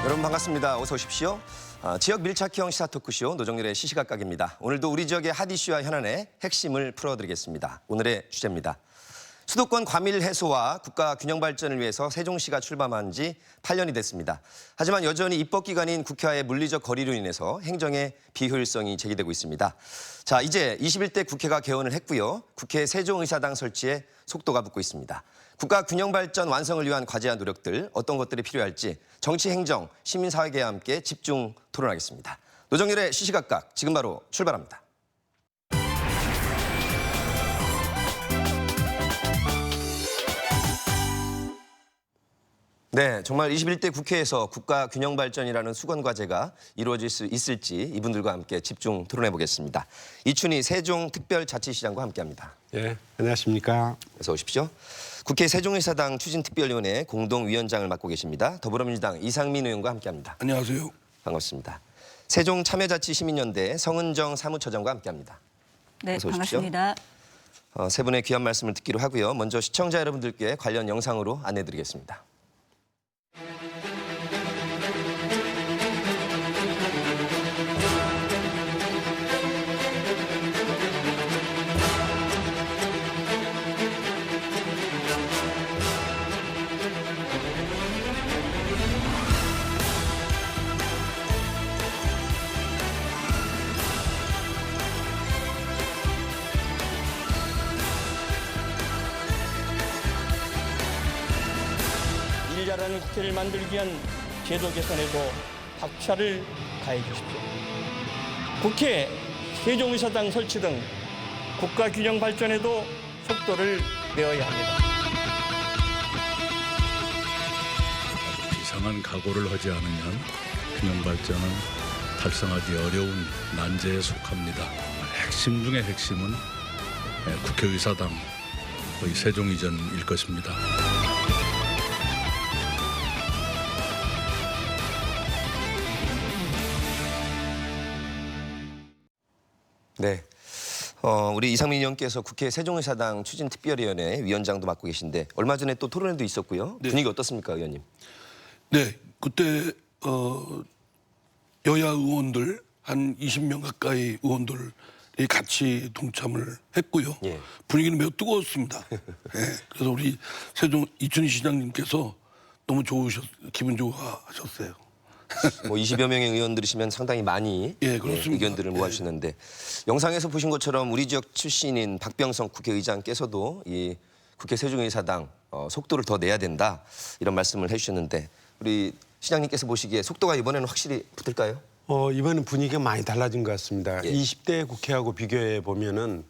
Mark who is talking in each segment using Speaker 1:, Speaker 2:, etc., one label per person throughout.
Speaker 1: 여러분 반갑습니다. 어서 오십시오. 지역 밀착형 시사 토크쇼 노정렬의 시시각각입니다. 오늘도 우리 지역의 핫 이슈와 현안의 핵심을 풀어드리겠습니다. 오늘의 주제입니다. 수도권 과밀 해소와 국가 균형 발전을 위해서 세종시가 출범한 지 8년이 됐습니다. 하지만 여전히 입법기관인 국회와의 물리적 거리로 인해서 행정의 비효율성이 제기되고 있습니다. 자, 이제 21대 국회가 개원을 했고요. 국회 세종의사당 설치에 속도가 붙고 있습니다. 국가 균형 발전 완성을 위한 과제와 노력들, 어떤 것들이 필요할지 정치, 행정, 시민사회계와 함께 집중 토론하겠습니다. 노정렬의 시시각각 지금 바로 출발합니다. 네, 정말 21대 국회에서 국가 균형 발전이라는 수건 과제가 이루어질 수 있을지 이분들과 함께 집중 토론해 보겠습니다. 이춘희 세종특별자치시장과 함께합니다.
Speaker 2: 예, 안녕하십니까.
Speaker 1: 어서 오십시오. 국회 세종의사당 추진특별위원회 공동위원장을 맡고 계십니다. 더불어민주당 이상민 의원과 함께합니다.
Speaker 3: 안녕하세요.
Speaker 1: 반갑습니다. 세종참여자치시민연대 성은정 사무처장과 함께합니다.
Speaker 4: 네,
Speaker 1: 어서 오십시오.
Speaker 4: 반갑습니다.
Speaker 1: 세 분의 귀한 말씀을 듣기로 하고요. 먼저 시청자 여러분들께 관련 영상으로 안내드리겠습니다.
Speaker 5: 일자라는 국회를 만들기 위한 제도 개선에도 박차를 가해 주십시오. 국회, 세종의사당 설치 등 국가 균형 발전에도 속도를 내어야 합니다.
Speaker 6: 비상한 각오를 하지 않으면 균형 발전은 달성하기 어려운 난제에 속합니다. 핵심 중의 핵심은 국회의사당 거의 세종 이전일 것입니다.
Speaker 1: 네. 우리 이상민 의원께서 국회 세종의사당 추진특별위원회 위원장도 맡고 계신데 얼마 전에 또 토론회도 있었고요.
Speaker 3: 네.
Speaker 1: 분위기 어떻습니까, 의원님?
Speaker 3: 네, 그때 여야 의원들 한 20명 가까이 의원들이 같이 동참을 했고요.
Speaker 1: 예.
Speaker 3: 분위기는 매우 뜨거웠습니다. 예, 그래서 우리 세종 이춘희 시장님께서 너무 기분 좋아하셨어요.
Speaker 1: 뭐 20여 명의 의원들이시면 상당히 많이
Speaker 3: 예, 그렇습니다.
Speaker 1: 의견들을 모아주셨는데 영상에서 보신 것처럼 우리 지역 출신인 박병석 국회의장께서도 이 국회 세종의사당 속도를 더 내야 된다 이런 말씀을 해주셨는데 우리 시장님께서 보시기에 속도가 이번에는 확실히 붙을까요?
Speaker 2: 이번엔 분위기가 많이 달라진 것 같습니다.
Speaker 1: 예.
Speaker 2: 20대 국회하고 비교해 보면은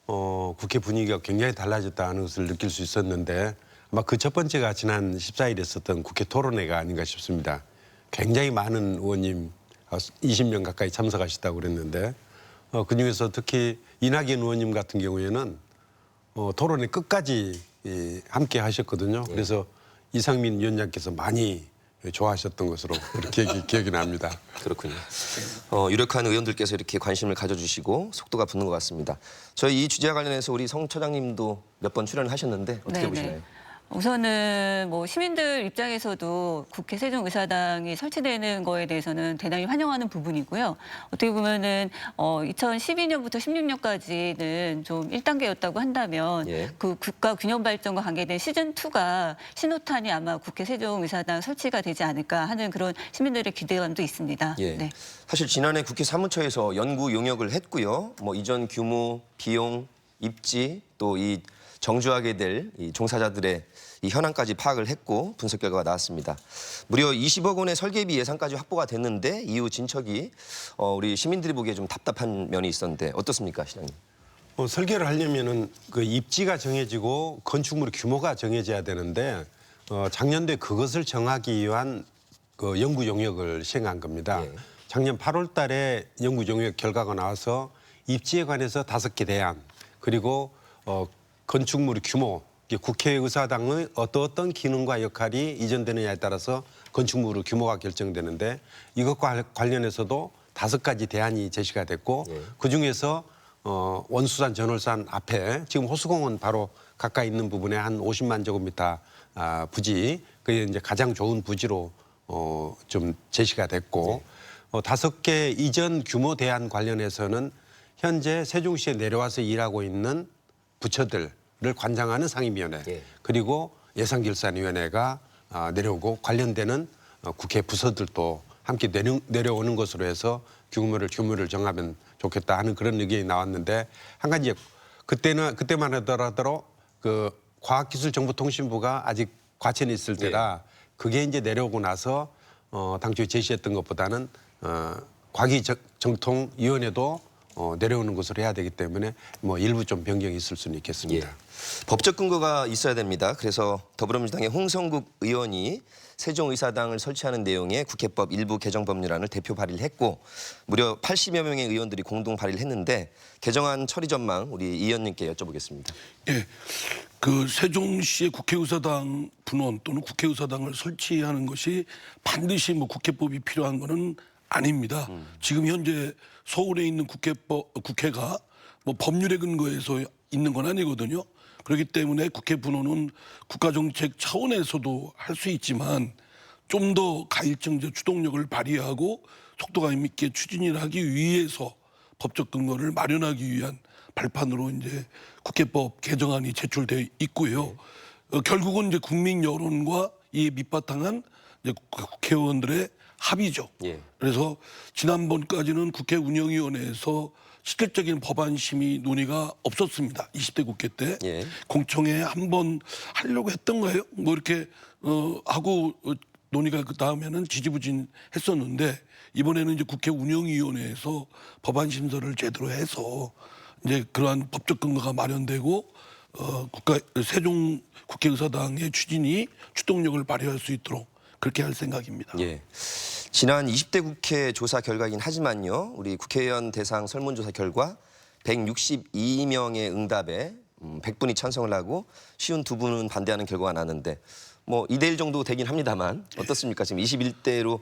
Speaker 2: 국회 분위기가 굉장히 달라졌다는 것을 느낄 수 있었는데 아마 그 첫 번째가 지난 14일에 있었던 국회 토론회가 아닌가 싶습니다. 굉장히 많은 의원님 20명 가까이 참석하셨다고 그랬는데 그중에서 특히 이낙연 의원님 같은 경우에는 토론회 끝까지 함께 하셨거든요. 그래서 이상민 위원장께서 많이 좋아하셨던 것으로 그렇게 기억이 납니다.
Speaker 1: 그렇군요. 유력한 의원들께서 이렇게 관심을 가져주시고 속도가 붙는 것 같습니다. 저희 이 주제와 관련해서 우리 성 처장님도 몇 번 출연을 하셨는데 어떻게
Speaker 4: 네네.
Speaker 1: 보시나요?
Speaker 4: 우선은 뭐 시민들 입장에서도 국회 세종의사당이 설치되는 거에 대해서는 대단히 환영하는 부분이고요. 어떻게 보면은 2012년부터 16년까지는 좀 1단계였다고 한다면
Speaker 1: 예.
Speaker 4: 그 국가 균형 발전과 관계된 시즌 2가 신호탄이 아마 국회 세종의사당 설치가 되지 않을까 하는 그런 시민들의 기대감도 있습니다.
Speaker 1: 예.
Speaker 4: 네.
Speaker 1: 사실 지난해 국회 사무처에서 연구 용역을 했고요. 뭐 이전 규모, 비용, 입지 또 이 정주하게 될 이 종사자들의 이 현황까지 파악을 했고 분석 결과가 나왔습니다. 무려 20억 원의 설계비 예산까지 확보가 됐는데 이후 진척이 우리 시민들이 보기에 좀 답답한 면이 있었는데 어떻습니까, 시장님?
Speaker 2: 설계를 하려면은 그 입지가 정해지고 건축물 규모가 정해져야 되는데 작년도에 그것을 정하기 위한 그 연구 용역을 시행한 겁니다.
Speaker 1: 예.
Speaker 2: 작년 8월 달에 연구 용역 결과가 나와서 입지에 관해서 5개 대안 그리고 건축물의 규모, 국회의사당의 어떤 기능과 역할이 이전되느냐에 따라서 건축물의 규모가 결정되는데 이것과 관련해서도 5가지 대안이 제시가 됐고 그중에서 원수산 전월산 앞에 지금 호수공원 바로 가까이 있는 부분에 한 50만 제곱미터 부지 그게 이제 가장 좋은 부지로 좀 제시가 됐고 5개 이전 규모 대안 관련해서는 현재 세종시에 내려와서 일하고 있는 부처들을 관장하는 상임위원회
Speaker 1: 예.
Speaker 2: 그리고 예산결산위원회가 내려오고 관련되는 국회 부서들도 함께 내려오는 것으로 해서 규모를 정하면 좋겠다 하는 그런 의견이 나왔는데 한 가지 그때만 하더라도 그 과학기술정보통신부가 아직 과천에 있을 때라 그게 이제 내려오고 나서 당초에 제시했던 것보다는 과기정통위원회도 내려오는 것으로 해야 되기 때문에 뭐 일부 좀 변경이 있을 수는 있겠습니다.
Speaker 1: 예. 법적 근거가 있어야 됩니다. 그래서 더불어민주당의 홍성국 의원이 세종의사당을 설치하는 내용의 국회법 일부 개정 법률안을 대표 발의를 했고 무려 80여 명의 의원들이 공동 발의를 했는데 개정안 처리 전망 우리 이 의원님께 여쭤보겠습니다.
Speaker 3: 예, 그 세종시의 국회의사당 분원 또는 국회의사당을 설치하는 것이 반드시 뭐 국회법이 필요한 것은 아닙니다. 지금 현재 서울에 있는 국회가 뭐 법률에 근거해서 있는 건 아니거든요. 그렇기 때문에 국회 분원은 국가정책 차원에서도 할 수 있지만 좀 더 가일정제 추동력을 발휘하고 속도감 있게 추진을 하기 위해서 법적 근거를 마련하기 위한 발판으로 이제 국회법 개정안이 제출돼 있고요. 결국은 이제 국민 여론과 이 밑바탕한 이제 국회의원들의 합의죠.
Speaker 1: 예.
Speaker 3: 그래서 지난번까지는 국회 운영위원회에서 실질적인 법안 심의 논의가 없었습니다. 20대 국회 때
Speaker 1: 예.
Speaker 3: 공청회 한번 하려고 했던 거예요. 뭐 이렇게 하고 논의가 그 다음에는 지지부진했었는데 이번에는 이제 국회 운영위원회에서 법안 심사를 제대로 해서 이제 그러한 법적 근거가 마련되고 세종 국회의사당의 추진이 추동력을 발휘할 수 있도록 그렇게 할 생각입니다.
Speaker 1: 예. 지난 20대 국회 조사 결과이긴 하지만요. 우리 국회의원 대상 설문조사 결과 162명의 응답에 100분이 찬성을 하고 52분은 반대하는 결과가 나는데 뭐 2대1 정도 되긴 합니다만 어떻습니까? 지금 21대로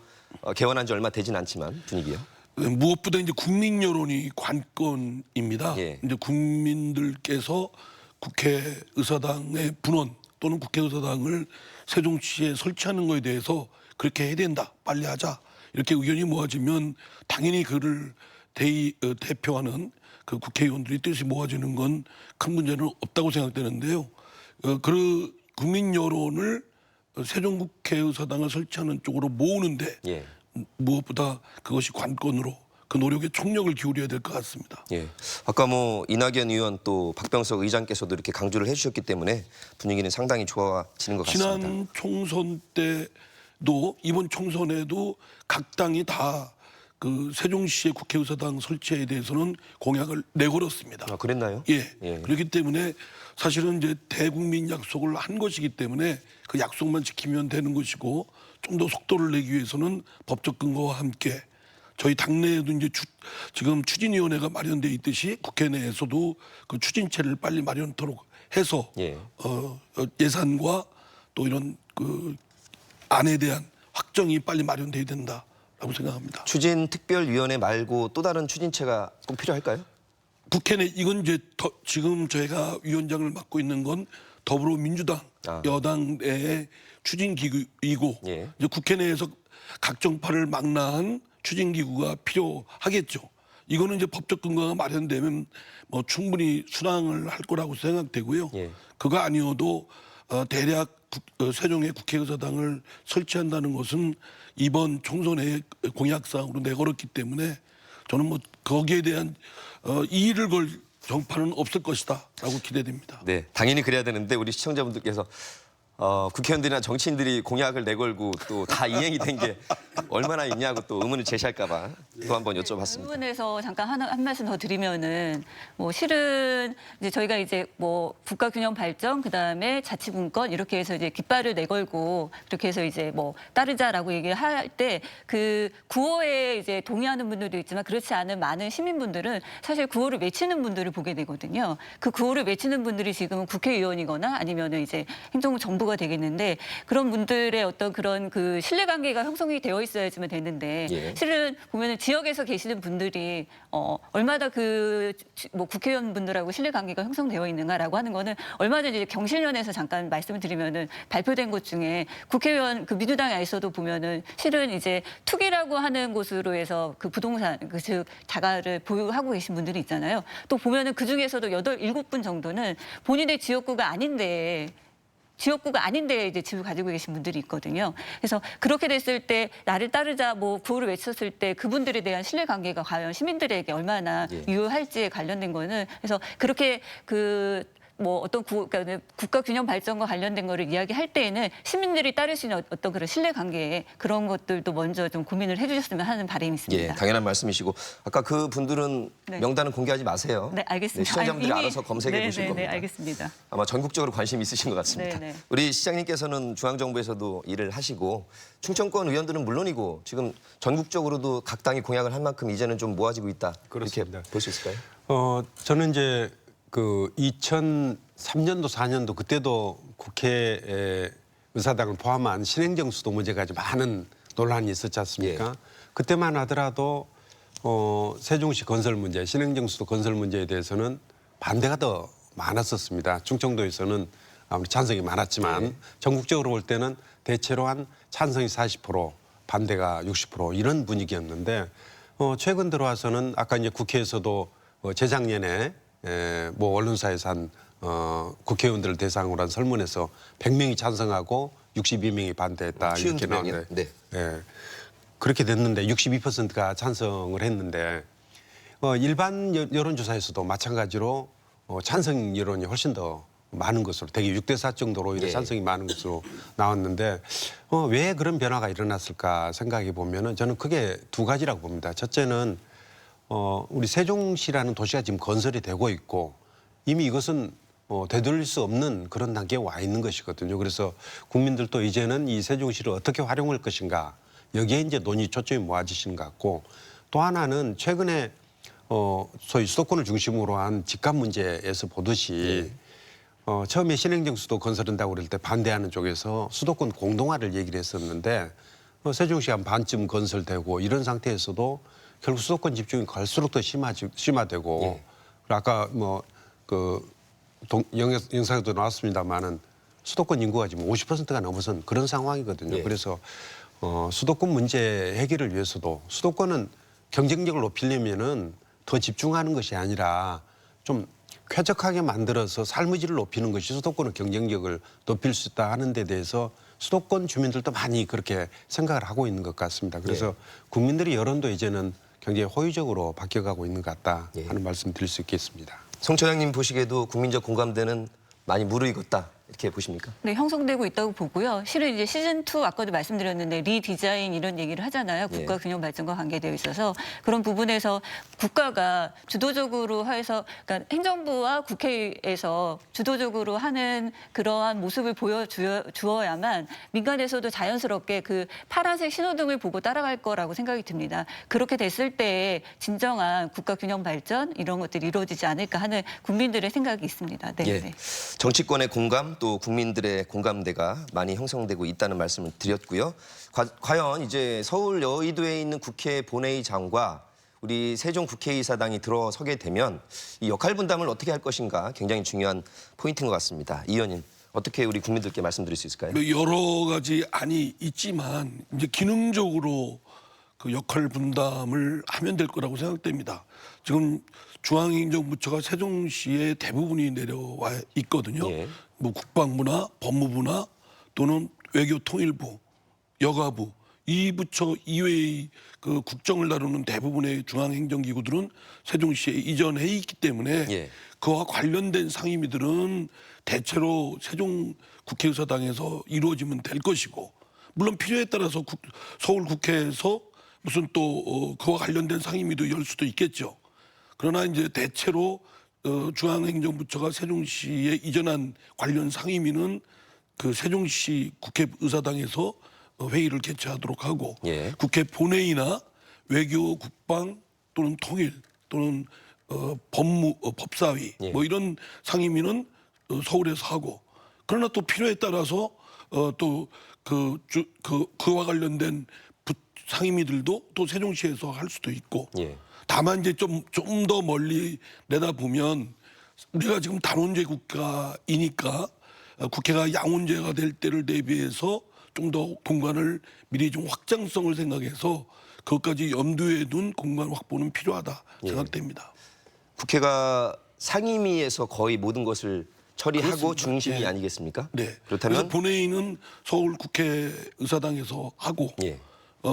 Speaker 1: 개원한 지 얼마 되진 않지만 분위기요.
Speaker 3: 무엇보다 이제 국민 여론이 관건입니다.
Speaker 1: 예.
Speaker 3: 이제 국민들께서 국회의사당의 분원 또는 국회의사당을 세종시에 설치하는 것에 대해서 그렇게 해야 된다, 빨리 하자 이렇게 의견이 모아지면 당연히 그를 대표하는 그 국회의원들이 뜻이 모아지는 건 큰 문제는 없다고 생각되는데요. 그 국민 여론을 세종국회의사당을 설치하는 쪽으로 모으는데
Speaker 1: 예.
Speaker 3: 무엇보다 그것이 관건으로 그 노력에 총력을 기울여야 될 것 같습니다.
Speaker 1: 예. 아까 뭐 이낙연 의원 또 박병석 의장께서도 이렇게 강조를 해주셨기 때문에 분위기는 상당히 좋아지는 것 같습니다.
Speaker 3: 지난 총선 때도 이번 총선에도 각 당이 다 그 세종시의 국회의사당 설치에 대해서는 공약을 내걸었습니다.
Speaker 1: 아, 그랬나요?
Speaker 3: 예.
Speaker 1: 예.
Speaker 3: 그렇기 때문에 사실은 이제 대국민 약속을 한 것이기 때문에 그 약속만 지키면 되는 것이고 좀 더 속도를 내기 위해서는 법적 근거와 함께 저희 당내에도 이제 지금 추진위원회가 마련돼 있듯이 국회 내에서도 그 추진체를 빨리 마련토록 해서
Speaker 1: 예.
Speaker 3: 예산과 또 이런 그 안에 대한 확정이 빨리 마련돼야 된다라고 생각합니다.
Speaker 1: 추진특별위원회 말고 또 다른 추진체가 꼭 필요할까요?
Speaker 3: 국회 내 이건 이제 지금 저희가 위원장을 맡고 있는 건 더불어민주당 여당 내의 추진기구이고
Speaker 1: 예.
Speaker 3: 이제 국회 내에서 각 정파를 망라한 추진기구가 필요하겠죠. 이거는 이제 법적 근거가 마련되면 뭐 충분히 순항을 할 거라고 생각되고요.
Speaker 1: 예.
Speaker 3: 그거 아니어도 대략 세종의 국회의사당을 설치한다는 것은 이번 총선의 공약사항으로 내걸었기 때문에 저는 뭐 거기에 대한 이의를 걸 정파는 없을 것이다라고 기대됩니다.
Speaker 1: 네, 당연히 그래야 되는데 우리 시청자분들께서 국회의원들이나 정치인들이 공약을 내걸고 또 다 이행이 된 게 얼마나 있냐고 또 의문을 제시할까 봐 또 한번
Speaker 4: 이
Speaker 1: 여쭤봤습니다.
Speaker 4: 부분에서 잠깐 한 말씀 더 드리면은 뭐 실은 이제 저희가 이제 뭐 국가균형 발전 그다음에 자치분권 이렇게 해서 이제 깃발을 내걸고 그렇게 해서 이제 뭐 따르자라고 얘기를 할 때 그 구호에 이제 동의하는 분들도 있지만 그렇지 않은 많은 시민분들은 사실 구호를 외치는 분들을 보게 되거든요. 그 구호를 외치는 분들이 지금은 국회의원이거나 아니면은 이제 행정부 정부 지역구가 되겠는데 그런 분들의 어떤 그런 그 신뢰관계가 형성이 되어 있어야지만 되는데
Speaker 1: 예.
Speaker 4: 실은 보면은 지역에서 계시는 분들이 얼마나 그 뭐 국회의원분들하고 신뢰관계가 형성되어 있는가라고 하는 거는 얼마 전에 이제 경실련에서 잠깐 말씀을 드리면은 발표된 것 중에 국회의원 그 민주당에 있어도 보면은 실은 이제 투기라고 하는 곳으로 해서 그 부동산 그 즉 자가를 보유하고 계신 분들이 있잖아요. 또 보면은 그 중에서도 7분 정도는 본인의 지역구가 아닌데 이제 집을 가지고 계신 분들이 있거든요. 그래서 그렇게 됐을 때 나를 따르자 뭐 구호를 외쳤을 때 그분들에 대한 신뢰관계가 과연 시민들에게 얼마나
Speaker 1: 예.
Speaker 4: 유효할지에 관련된 거는 그래서 그렇게 뭐 어떤 그러니까 국가 균형 발전과 관련된 거를 이야기할 때에는 시민들이 따를 수 있는 어떤 그런 신뢰관계 그런 것들도 먼저 좀 고민을 해주셨으면 하는 바람이 있습니다.
Speaker 1: 예, 당연한 말씀이시고 아까 그 분들은
Speaker 4: 네.
Speaker 1: 명단은 공개하지 마세요.
Speaker 4: 네, 알겠습니다.
Speaker 1: 시청자분들이
Speaker 4: 이미-
Speaker 1: 알아서 검색해 보실
Speaker 4: 네,
Speaker 1: 겁니다.
Speaker 4: 네, 알겠습니다.
Speaker 1: 아마 전국적으로 관심이 있으신 것 같습니다.
Speaker 4: 네, 네.
Speaker 1: 우리 시장님께서는 중앙정부에서도 일을 하시고 충청권 의원들은 물론이고 지금 전국적으로도 각 당이 공약을 할 만큼 이제는 좀 모아지고 있다.
Speaker 2: 그렇습니다.
Speaker 1: 이렇게 볼 수 있을까요?
Speaker 2: 저는 이제 그 2003년도 4년도 그때도 국회 의사당을 포함한 신행정 수도 문제가 아주 많은 논란이 있었지 않습니까? 그때만 하더라도 세종시 건설 문제, 신행정 수도 건설 문제에 대해서는 반대가 더 많았었습니다. 충청도에서는 아무리 찬성이 많았지만 전국적으로 볼 때는 대체로 한 찬성이 40%, 반대가 60% 이런 분위기였는데 최근 들어와서는 아까 이제 국회에서도 재작년에 뭐 언론사에서 한 국회의원들을 대상으로 한 설문에서 100명이 찬성하고 62명이 반대했다 이렇게
Speaker 1: 52명이요?
Speaker 2: 나오는데
Speaker 1: 네.
Speaker 2: 그렇게 됐는데 62%가 찬성을 했는데 일반 여론조사에서도 마찬가지로 찬성 여론이 훨씬 더 많은 것으로 되게 6대4 정도로 오히려
Speaker 1: 예.
Speaker 2: 찬성이 많은 것으로 나왔는데 왜 그런 변화가 일어났을까 생각해 보면은 저는 크게 두 가지라고 봅니다. 첫째는 우리 세종시라는 도시가 지금 건설이 되고 있고 이미 이것은 되돌릴 수 없는 그런 단계에 와 있는 것이거든요. 그래서 국민들도 이제는 이 세종시를 어떻게 활용할 것인가 여기에 이제 논의 초점이 모아지시는 것 같고 또 하나는 최근에 소위 수도권을 중심으로 한 집값 문제에서 보듯이 처음에 신행정 수도 건설한다고 그럴 때 반대하는 쪽에서 수도권 공동화를 얘기를 했었는데 세종시 한 반쯤 건설되고 이런 상태에서도 결국 수도권 집중이 갈수록 더 심화되고 아까 영상에도 나왔습니다마는 수도권 인구가 지금 50%가 넘어선 그런 상황이거든요.
Speaker 1: 예.
Speaker 2: 그래서 수도권 문제 해결을 위해서도 수도권은 경쟁력을 높이려면은 더 집중하는 것이 아니라 좀 쾌적하게 만들어서 삶의 질을 높이는 것이 수도권의 경쟁력을 높일 수 있다 하는 데 대해서 수도권 주민들도 많이 그렇게 생각을 하고 있는 것 같습니다. 그래서 국민들의 여론도 이제는 굉장히 호의적으로 바뀌어가고 있는 것 같다 하는 말씀 드릴 수 있겠습니다.
Speaker 1: 송 처장님 보시기에도 국민적 공감대는 많이 무르익었다 이렇게 보십니까?
Speaker 4: 네, 형성되고 있다고 보고요. 실은 이제 시즌2 아까도 말씀드렸는데 리디자인 이런 얘기를 하잖아요. 국가 균형 발전과 관계되어 있어서 그런 부분에서 국가가 주도적으로 해서 그러니까 행정부와 국회에서 주도적으로 하는 그러한 모습을 보여주어야만 민간에서도 자연스럽게 그 파란색 신호등을 보고 따라갈 거라고 생각이 듭니다. 그렇게 됐을 때 진정한 국가 균형 발전 이런 것들이 이루어지지 않을까 하는 국민들의 생각이 있습니다. 네.
Speaker 1: 예.
Speaker 4: 네.
Speaker 1: 정치권의 공감 또 국민들의 공감대가 많이 형성되고 있다는 말씀을 드렸고요. 과연 이제 서울 여의도에 있는 국회 본회의장과 우리 세종 국회의사당이 들어서게 되면 이 역할 분담을 어떻게 할 것인가 굉장히 중요한 포인트인 것 같습니다. 이 의원님 어떻게 우리 국민들께 말씀드릴 수 있을까요?
Speaker 3: 뭐 여러 가지 안이 있지만 이제 기능적으로 그 역할 분담을 하면 될 거라고 생각됩니다. 지금 중앙행정부처가 세종시에 대부분이 내려와 있거든요.
Speaker 1: 예.
Speaker 3: 뭐 국방부나 법무부나 또는 외교통일부, 여가부 이 부처 이외의 그 국정을 다루는 대부분의 중앙행정기구들은 세종시에 이전해 있기 때문에
Speaker 1: 예.
Speaker 3: 그와 관련된 상임위들은 대체로 세종 국회의사당에서 이루어지면 될 것이고 물론 필요에 따라서 서울 국회에서 무슨 또 그와 관련된 상임위도 열 수도 있겠죠. 그러나 이제 대체로 중앙행정부처가 세종시에 이전한 관련 상임위는 그 세종시 국회의사당에서 회의를 개최하도록 하고
Speaker 1: 예.
Speaker 3: 국회 본회의나 외교, 국방 또는 통일 또는 법사위
Speaker 1: 예.
Speaker 3: 뭐 이런 상임위는 서울에서 하고 그러나 또 필요에 따라서 또 그와 관련된 상임위들도 또 세종시에서 할 수도 있고.
Speaker 1: 예.
Speaker 3: 다만 이제 좀 더 멀리 내다보면 우리가 지금 단원제 국가이니까 국회가 양원제가 될 때를 대비해서 좀 더 공간을 미리 좀 확장성을 생각해서 그것까지 염두에 둔 공간 확보는 필요하다 생각됩니다.
Speaker 1: 국회가 상임위에서 거의 모든 것을 처리하고
Speaker 3: 그렇습니다.
Speaker 1: 중심이
Speaker 3: 예.
Speaker 1: 아니겠습니까?
Speaker 3: 네. 그래서
Speaker 1: 그렇다면
Speaker 3: 본회의는 서울 국회의사당에서 하고
Speaker 1: 예.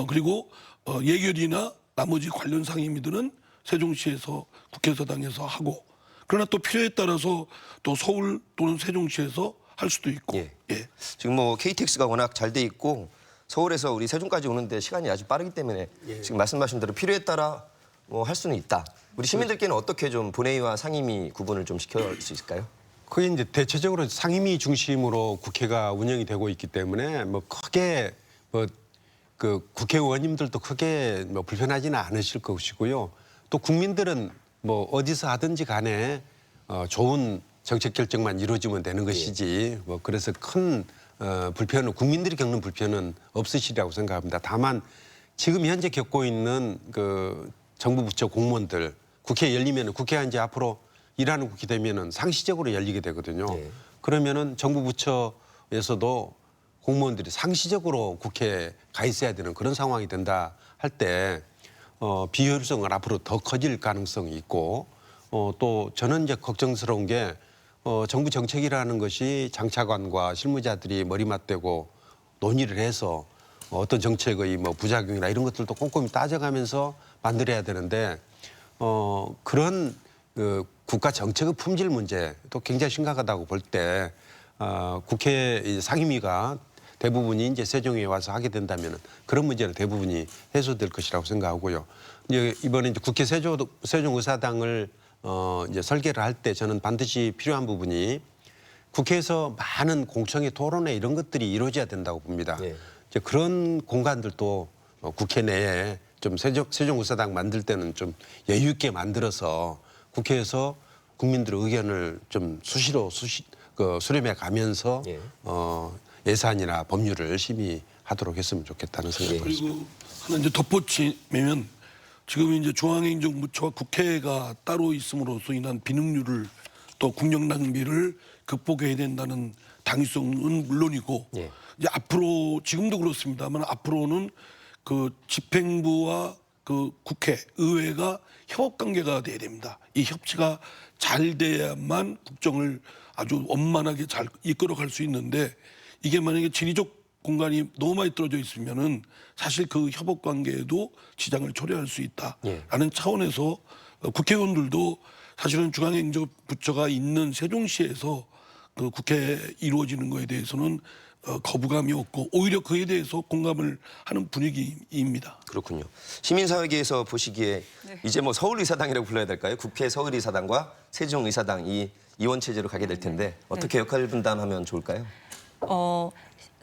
Speaker 3: 그리고 예결이나 나머지 관련 상임위들은 세종시에서 국회의사당에서 하고 그러나 또 필요에 따라서 또 서울 또는 세종시에서 할 수도 있고
Speaker 1: 예.
Speaker 3: 예.
Speaker 1: 지금 뭐 KTX가 워낙 잘 돼 있고 서울에서 우리 세종까지 오는데 시간이 아주 빠르기 때문에 지금 말씀하신 대로 필요에 따라 뭐 할 수는 있다. 우리 시민들께는 어떻게 좀 본회의와 상임위 구분을 좀 시킬 수 있을까요?
Speaker 2: 그게 이제 대체적으로 상임위 중심으로 국회가 운영이 되고 있기 때문에 뭐 크게 뭐 그 국회의원님들도 크게 뭐 불편하지는 않으실 것이고요. 또 국민들은 뭐 어디서 하든지 간에 좋은 정책 결정만 이루어지면 되는 것이지 뭐 그래서 큰 불편은 국민들이 겪는 불편은 없으시리라고 생각합니다. 다만 지금 현재 겪고 있는 그 정부 부처 공무원들 국회 열리면은 국회가 이제 앞으로 일하는 국회 되면은 상시적으로 열리게 되거든요.
Speaker 1: 네.
Speaker 2: 그러면은 정부 부처에서도 공무원들이 상시적으로 국회에 가 있어야 되는 그런 상황이 된다 할 때 비효율성은 앞으로 더 커질 가능성이 있고 또 저는 이제 걱정스러운 게 정부 정책이라는 것이 장차관과 실무자들이 머리 맞대고 논의를 해서 어떤 정책의 뭐 부작용이나 이런 것들도 꼼꼼히 따져가면서 만들어야 되는데 그런 그 국가 정책의 품질 문제도 굉장히 심각하다고 볼 때 국회 상임위가 대부분이 이제 세종에 와서 하게 된다면 그런 문제는 대부분이 해소될 것이라고 생각하고요. 이제 이번에 이제 국회 세종의사당을 이제 설계를 할 때 저는 반드시 필요한 부분이 국회에서 많은 공청회 토론회 이런 것들이 이루어져야 된다고 봅니다.
Speaker 1: 예.
Speaker 2: 이제 그런 공간들도 국회 내에 좀 세종의사당 만들 때는 좀 여유 있게 만들어서 국회에서 국민들의 의견을 좀 수시로 수렴해 가면서
Speaker 1: 예.
Speaker 2: 예산이나 법률을 열심히 하도록 했으면 좋겠다는 생각을 했습니다.
Speaker 3: 그리고 하나 이제 덧붙이면 지금 이제 중앙행정부처와 국회가 따로 있음으로써 인한 비능률을 또 국력 낭비를 극복해야 된다는 당위성은 물론이고
Speaker 1: 예.
Speaker 3: 이제 앞으로 지금도 그렇습니다만 앞으로는 그 집행부와 그 국회, 의회가 협업 관계가 돼야 됩니다. 이 협치가 잘 돼야만 국정을 아주 원만하게 잘 이끌어갈 수 있는데 이게 만약에 지리적 공간이 너무 많이 떨어져 있으면은 사실 그 협업 관계에도 지장을 초래할 수 있다라는 차원에서 국회의원들도 사실은 중앙행정부처가 있는 세종시에서 그 국회에 이루어지는 거에 대해서는 거부감이 없고 오히려 그에 대해서 공감을 하는 분위기입니다.
Speaker 1: 그렇군요. 시민사회계에서 보시기에
Speaker 4: 네.
Speaker 1: 이제 뭐 서울의사당이라고 불러야 될까요? 국회 서울의사당과 세종의사당 이 이원 체제로 가게 될 텐데 어떻게 역할 분담하면 좋을까요?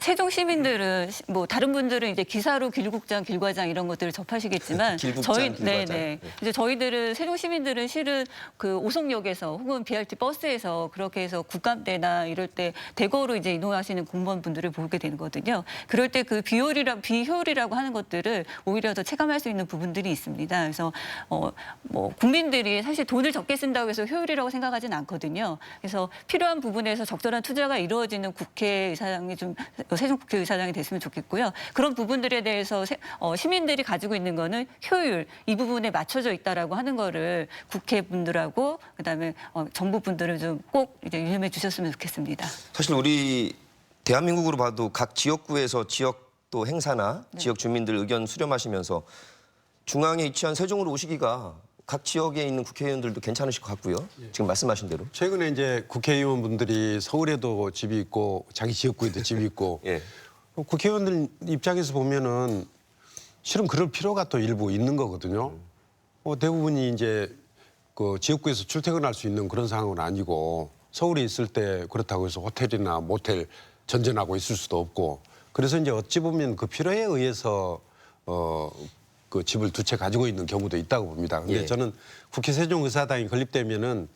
Speaker 4: 세종 시민들은 뭐 다른 분들은 이제 기사로 길국장, 길과장 이런 것들을 접하시겠지만
Speaker 1: 길국장, 길과장.
Speaker 4: 네네. 이제 저희들은 세종 시민들은 실은 그 오송역에서 혹은 BRT 버스에서 그렇게 해서 국감때나 이럴 때 대거로 이제 이동하시는 공무원분들을 보게 되는 거거든요. 그럴 때 그 비효율이라고 하는 것들을 오히려 더 체감할 수 있는 부분들이 있습니다. 그래서 뭐 국민들이 사실 돈을 적게 쓴다고 해서 효율이라고 생각하지는 않거든요. 그래서 필요한 부분에서 적절한 투자가 이루어지는 국회의사당이 좀 세종국회의사당이 됐으면 좋겠고요. 그런 부분들에 대해서 시민들이 가지고 있는 거는 효율 이 부분에 맞춰져 있다라고 하는 거를 국회분들하고 그다음에 정부 분들은 좀 꼭 이제 유념해 주셨으면 좋겠습니다.
Speaker 1: 사실 우리 대한민국으로 봐도 각 지역구에서 지역도 행사나 지역 주민들 의견 수렴하시면서 중앙에 위치한 세종으로 오시기가 각 지역에 있는 국회의원들도 괜찮으실 것 같고요. 지금 말씀하신 대로.
Speaker 2: 최근에 이제 국회의원분들이 서울에도 집이 있고 자기 지역구에도 집이 있고
Speaker 1: 예.
Speaker 2: 국회의원들 입장에서 보면은 실은 그럴 필요가 또 일부 있는 거거든요. 대부분이 이제 그 지역구에서 출퇴근할 수 있는 그런 상황은 아니고 서울에 있을 때 그렇다고 해서 호텔이나 모텔 전전하고 있을 수도 없고 그래서 이제 어찌 보면 그 필요에 의해서 그 집을 두 채 가지고 있는 경우도 있다고 봅니다. 근데
Speaker 1: 예.
Speaker 2: 저는 국회 세종의사당이 건립되면은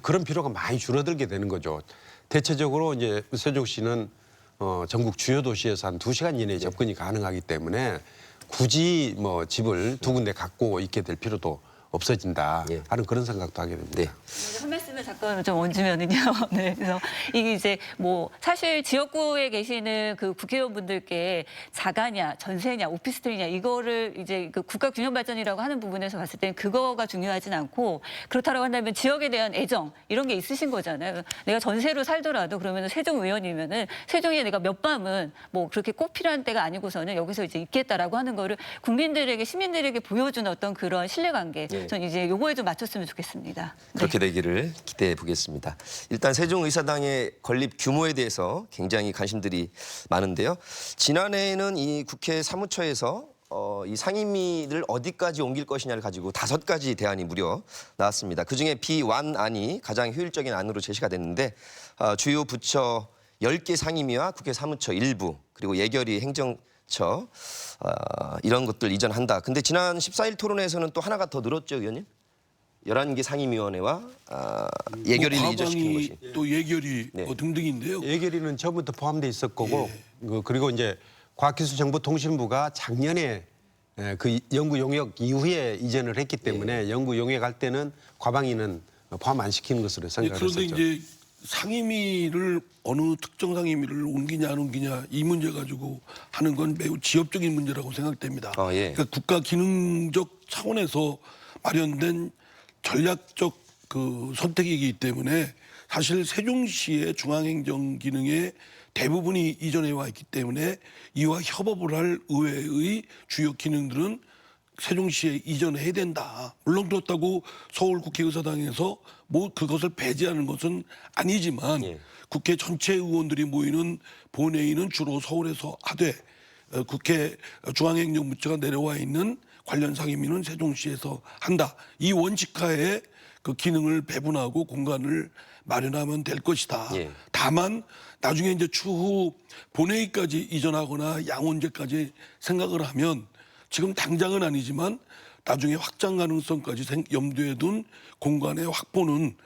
Speaker 2: 그런 필요가 많이 줄어들게 되는 거죠. 대체적으로 이제 세종시는 전국 주요 도시에서 한 2시간 이내에 접근이 가능하기 때문에 굳이 뭐 집을 두 군데 갖고 있게 될 필요도 없어진다
Speaker 1: 예.
Speaker 2: 하는 그런 생각도 하게 됩니다.
Speaker 1: 네.
Speaker 4: 한 말씀을 잠깐 좀 얹으면은요. 네, 그래서 이게 이제 뭐 사실 지역구에 계시는 그 국회의원분들께 자가냐, 전세냐, 오피스텔이냐 이거를 이제 그 국가 균형 발전이라고 하는 부분에서 봤을 때는 그거가 중요하진 않고 그렇다고 한다면 지역에 대한 애정 이런 게 있으신 거잖아요. 내가 전세로 살더라도 그러면 세종 의원이면은 세종에 내가 몇 밤은 뭐 그렇게 꼭 필요한 때가 아니고서는 여기서 이제 있겠다라고 하는 거를 국민들에게 시민들에게 보여주는 어떤 그런 신뢰관계.
Speaker 1: 예.
Speaker 4: 전 이제 요거에 좀 맞췄으면 좋겠습니다. 네.
Speaker 1: 그렇게 되기를 기대해 보겠습니다. 일단 세종의사당의 건립 규모에 대해서 굉장히 관심들이 많은데요. 지난해에는 이 국회 사무처에서 이 상임위를 어디까지 옮길 것이냐를 가지고 5가지 대안이 무려 나왔습니다. 그중에 비완안이 가장 효율적인 안으로 제시가 됐는데 주요 부처 10개 상임위와 국회 사무처 일부 그리고 예결위 행정처 이런 것들 이전한다. 근데 지난 14일 토론회에서는 또 하나가 더 늘었죠, 의원님? 11개 상임위원회와 예결위를 이전시키는 것이.
Speaker 3: 또 예결위
Speaker 1: 네.
Speaker 3: 등등인데요.
Speaker 2: 예결위는 처음부터 포함돼 있을 거고 그리고 이제 과학기술정보통신부가 작년에 그 연구 용역 이후에 이전을 했기 때문에 연구 용역할 때는 과방위는 포함 안 시키는 것으로 생각을
Speaker 3: 그런데
Speaker 2: 했었죠.
Speaker 3: 이제 상임위를 어느 특정 상임위를 옮기냐 안 옮기냐 이 문제 가지고 하는 건 매우 지엽적인 문제라고 생각됩니다.
Speaker 1: 예.
Speaker 3: 그러니까 국가 기능적 차원에서 마련된 전략적 그 선택이기 때문에 사실 세종시의 중앙행정 기능의 대부분이 이전해 와 있기 때문에 이와 협업을 할 의회의 주요 기능들은 세종시에 이전해야 된다. 물론 그렇다고 서울 국회의사당에서 뭐 그것을 배제하는 것은 아니지만
Speaker 1: 예.
Speaker 3: 국회 전체 의원들이 모이는 본회의는 주로 서울에서 하되 국회 중앙행정부처가 내려와 있는 관련 상임위는 세종시에서 한다. 이 원칙하에 그 기능을 배분하고 공간을 마련하면 될 것이다.
Speaker 1: 예.
Speaker 3: 다만 나중에 이제 추후 본회의까지 이전하거나 양원제까지 생각을 하면 지금 당장은 아니지만 나중에 확장 가능성까지 염두에 둔 공간의 확보는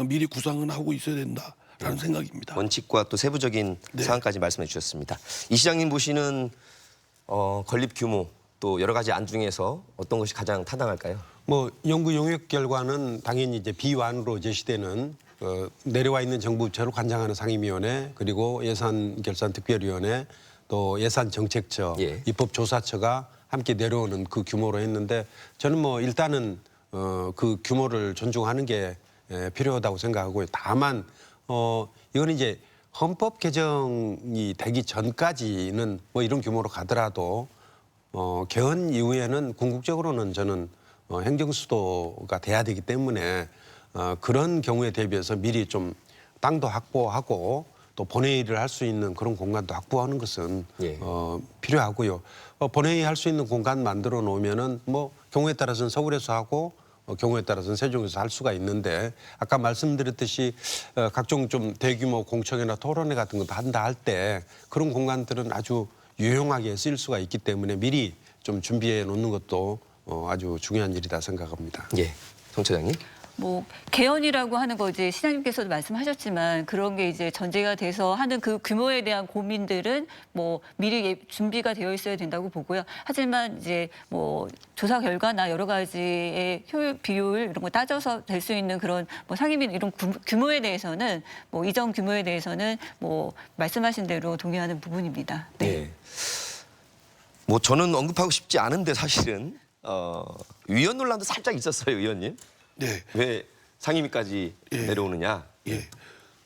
Speaker 3: 미리 구상은 하고 있어야 된다라는 생각입니다.
Speaker 1: 원칙과 또 세부적인
Speaker 3: 네.
Speaker 1: 사항까지 말씀해 주셨습니다. 이 시장님 보시는 건립 규모 또 여러 가지 안 중에서 어떤 것이 가장 타당할까요?
Speaker 2: 뭐 연구 용역 결과는 당연히 이제 비완으로 제시되는 내려와 있는 정부 부처를 관장하는 상임위원회 그리고 예산결산특별위원회 또 예산정책처
Speaker 1: 예.
Speaker 2: 입법조사처가 함께 내려오는 그 규모로 했는데 저는 뭐 일단은 그 규모를 존중하는 게 필요하다고 생각하고요. 다만 이거는 이제 헌법 개정이 되기 전까지는 뭐 이런 규모로 가더라도 개헌 이후에는 궁극적으로는 저는 행정수도가 돼야 되기 때문에 그런 경우에 대비해서 미리 좀 땅도 확보하고 또 본회의를 할 수 있는 그런 공간도 확보하는 것은
Speaker 1: 예.
Speaker 2: 필요하고요. 본회의 할 수 있는 공간 만들어 놓으면은 뭐 경우에 따라서는 서울에서 하고 경우에 따라서는 세종에서 할 수가 있는데 아까 말씀드렸듯이 각종 좀 대규모 공청회나 토론회 같은 것도 한다 할 때 그런 공간들은 아주 유용하게 쓰일 수가 있기 때문에 미리 좀 준비해 놓는 것도 아주 중요한 일이다 생각합니다.
Speaker 1: 예, 송 차장님.
Speaker 4: 뭐 개헌이라고 하는 거 이제 시장님께서도 말씀하셨지만 그런 게 이제 전제가 돼서 하는 그 규모에 대한 고민들은 뭐 미리 준비가 되어 있어야 된다고 보고요. 하지만 이제 뭐 조사 결과나 여러 가지의 효율 비율 이런 거 따져서 될 수 있는 그런 뭐 상임위 이런 규모에 대해서는 뭐 이전 규모에 대해서는 뭐 말씀하신 대로 동의하는 부분입니다. 네.
Speaker 1: 예. 뭐 저는 언급하고 싶지 않은데 사실은 위헌 논란도 살짝 있었어요, 의원님.
Speaker 3: 네.
Speaker 1: 왜 상임위까지
Speaker 3: 예.
Speaker 1: 내려오느냐?
Speaker 3: 예.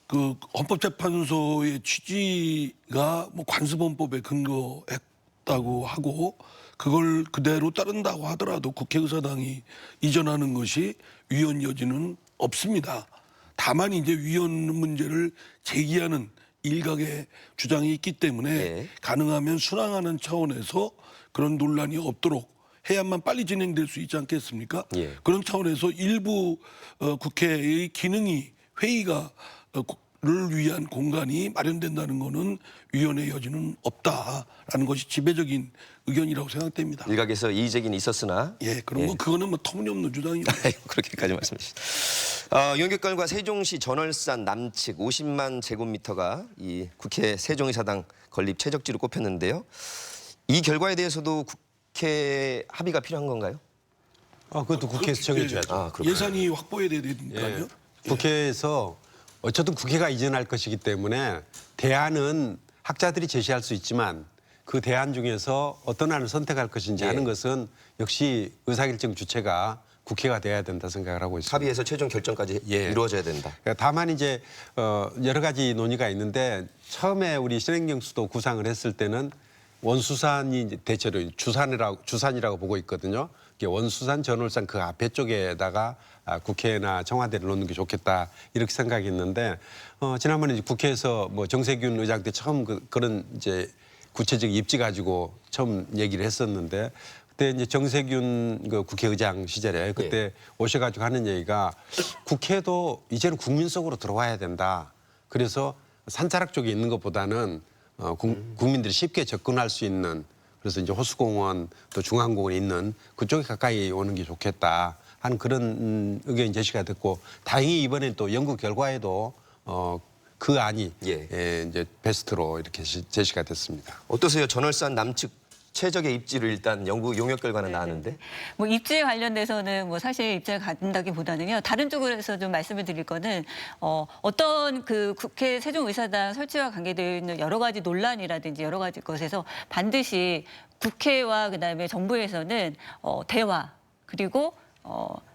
Speaker 3: 그 헌법재판소의 취지가 뭐 관습헌법에 근거했다고 하고 그걸 그대로 따른다고 하더라도 국회의사당이 이전하는 것이 위헌 여지는 없습니다. 다만 이제 위헌 문제를 제기하는 일각의 주장이 있기 때문에
Speaker 1: 예.
Speaker 3: 가능하면 순항하는 차원에서 그런 논란이 없도록 해야만 빨리 진행될 수 있지 않겠습니까?
Speaker 1: 예.
Speaker 3: 그런 차원에서 일부 국회의 기능이 회의가 위한 공간이 마련된다는 것은 위헌의 여지는 없다라는 것이 지배적인 의견이라고 생각됩니다.
Speaker 1: 일각에서 이의제기는 있었으나
Speaker 3: 예, 그럼 뭐 그거는 뭐 터무니없는 주장입니다.
Speaker 1: 그렇게까지 말씀하시죠. 윤석열과 세종시 전월산 남측 50만 제곱미터가 이 국회 세종의사당 건립 최적지로 꼽혔는데요. 이 결과에 대해서도 국회 합의가 필요한 건가요?
Speaker 2: 그것도 국회에서 정해줘야죠.
Speaker 1: 그렇군요.
Speaker 3: 예산이 확보해야 되니까요.
Speaker 2: 예. 국회에서 어쨌든 국회가 이전할 것이기 때문에 대안은 학자들이 제시할 수 있지만 그 대안 중에서 어떤 안을 선택할 것인지
Speaker 1: 예.
Speaker 2: 하는 것은 역시 의사결정 주체가 국회가 돼야 된다 생각을 하고 있습니다.
Speaker 1: 합의해서 최종 결정까지
Speaker 2: 예.
Speaker 1: 이루어져야 된다.
Speaker 2: 다만 이제 여러 가지 논의가 있는데 처음에 우리 신행경 수도 구상을 했을 때는 원수산이 이제 대체로 주산이라고 보고 있거든요. 이게 원수산, 전월산 그 앞에 쪽에다가 국회나 청와대를 놓는 게 좋겠다 이렇게 생각했는데 지난번에 이제 국회에서 뭐 정세균 의장 때 처음 그런 이제 구체적 입지 가지고 처음 얘기를 했었는데 그때 이제 정세균 그 국회의장 시절에 그때 오셔가지고 하는 얘기가 국회도 이제는 국민 속으로 들어와야 된다. 그래서 산자락 쪽에 있는 것보다는 국민들이 쉽게 접근할 수 있는 그래서 이제 호수공원 또 중앙공원에 있는 그쪽에 가까이 오는 게 좋겠다 하는 그런 의견이 제시가 됐고 다행히 이번에 또 연구 결과에도 그 안이 이제 베스트로 이렇게 제시가 됐습니다.
Speaker 1: 어떠세요? 전월산 남측 최적의 입지를 일단 연구 용역 결과는 나왔는데.
Speaker 4: 뭐 입지에 관련돼서는 뭐 사실 입지를 갖는다기보다는요. 다른 쪽으로서 좀 말씀을 드릴 거는 어떤 그 국회 세종의사당 설치와 관계되어 있는 여러 가지 논란이라든지 여러 가지 것에서 반드시 국회와 그다음에 정부에서는 대화 그리고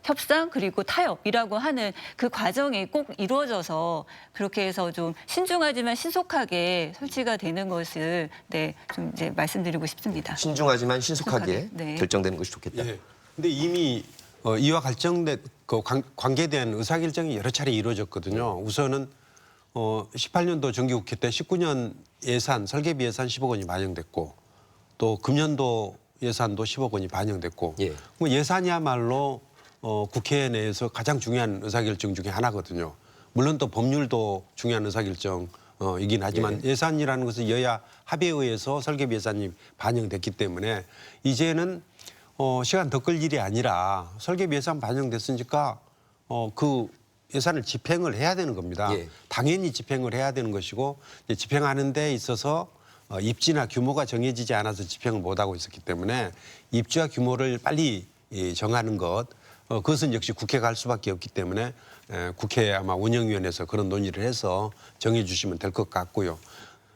Speaker 4: 협상 그리고 타협이라고 하는 그 과정이 꼭 이루어져서 그렇게 해서 좀 신중하지만 신속하게 설치가 되는 것을 좀 이제 말씀드리고 싶습니다.
Speaker 1: 신중하지만 신속하게
Speaker 4: 신속하게,
Speaker 1: 결정되는 것이 좋겠다.
Speaker 2: 예. 근데 이미 이와 관련된 그 관계된 의사결정이 여러 차례 이루어졌거든요. 우선은 18년도 정기국회 때 19년 예산 설계비 예산 10억 원이 반영됐고 또 금년도 예산도 10억 원이 반영됐고 뭐 예산이야말로 국회 내에서 가장 중요한 의사결정 중에 하나거든요. 물론 또 법률도 중요한 의사결정이긴 하지만 예산이라는 것은 여야 합의에 의해서 설계비 예산이 반영됐기 때문에 이제는 시간 더 끌 일이 아니라 설계비 예산 반영됐으니까 그 예산을 집행을 해야 되는 겁니다. 당연히 집행을 해야 되는 것이고 이제 집행하는 데 있어서 입지나 규모가 정해지지 않아서 집행을 못하고 있었기 때문에 입지와 규모를 빨리 정하는 것 그것은 역시 국회가 할 수밖에 없기 때문에 국회 아마 운영위원회에서 그런 논의를 해서 정해 주시면 될 것 같고요.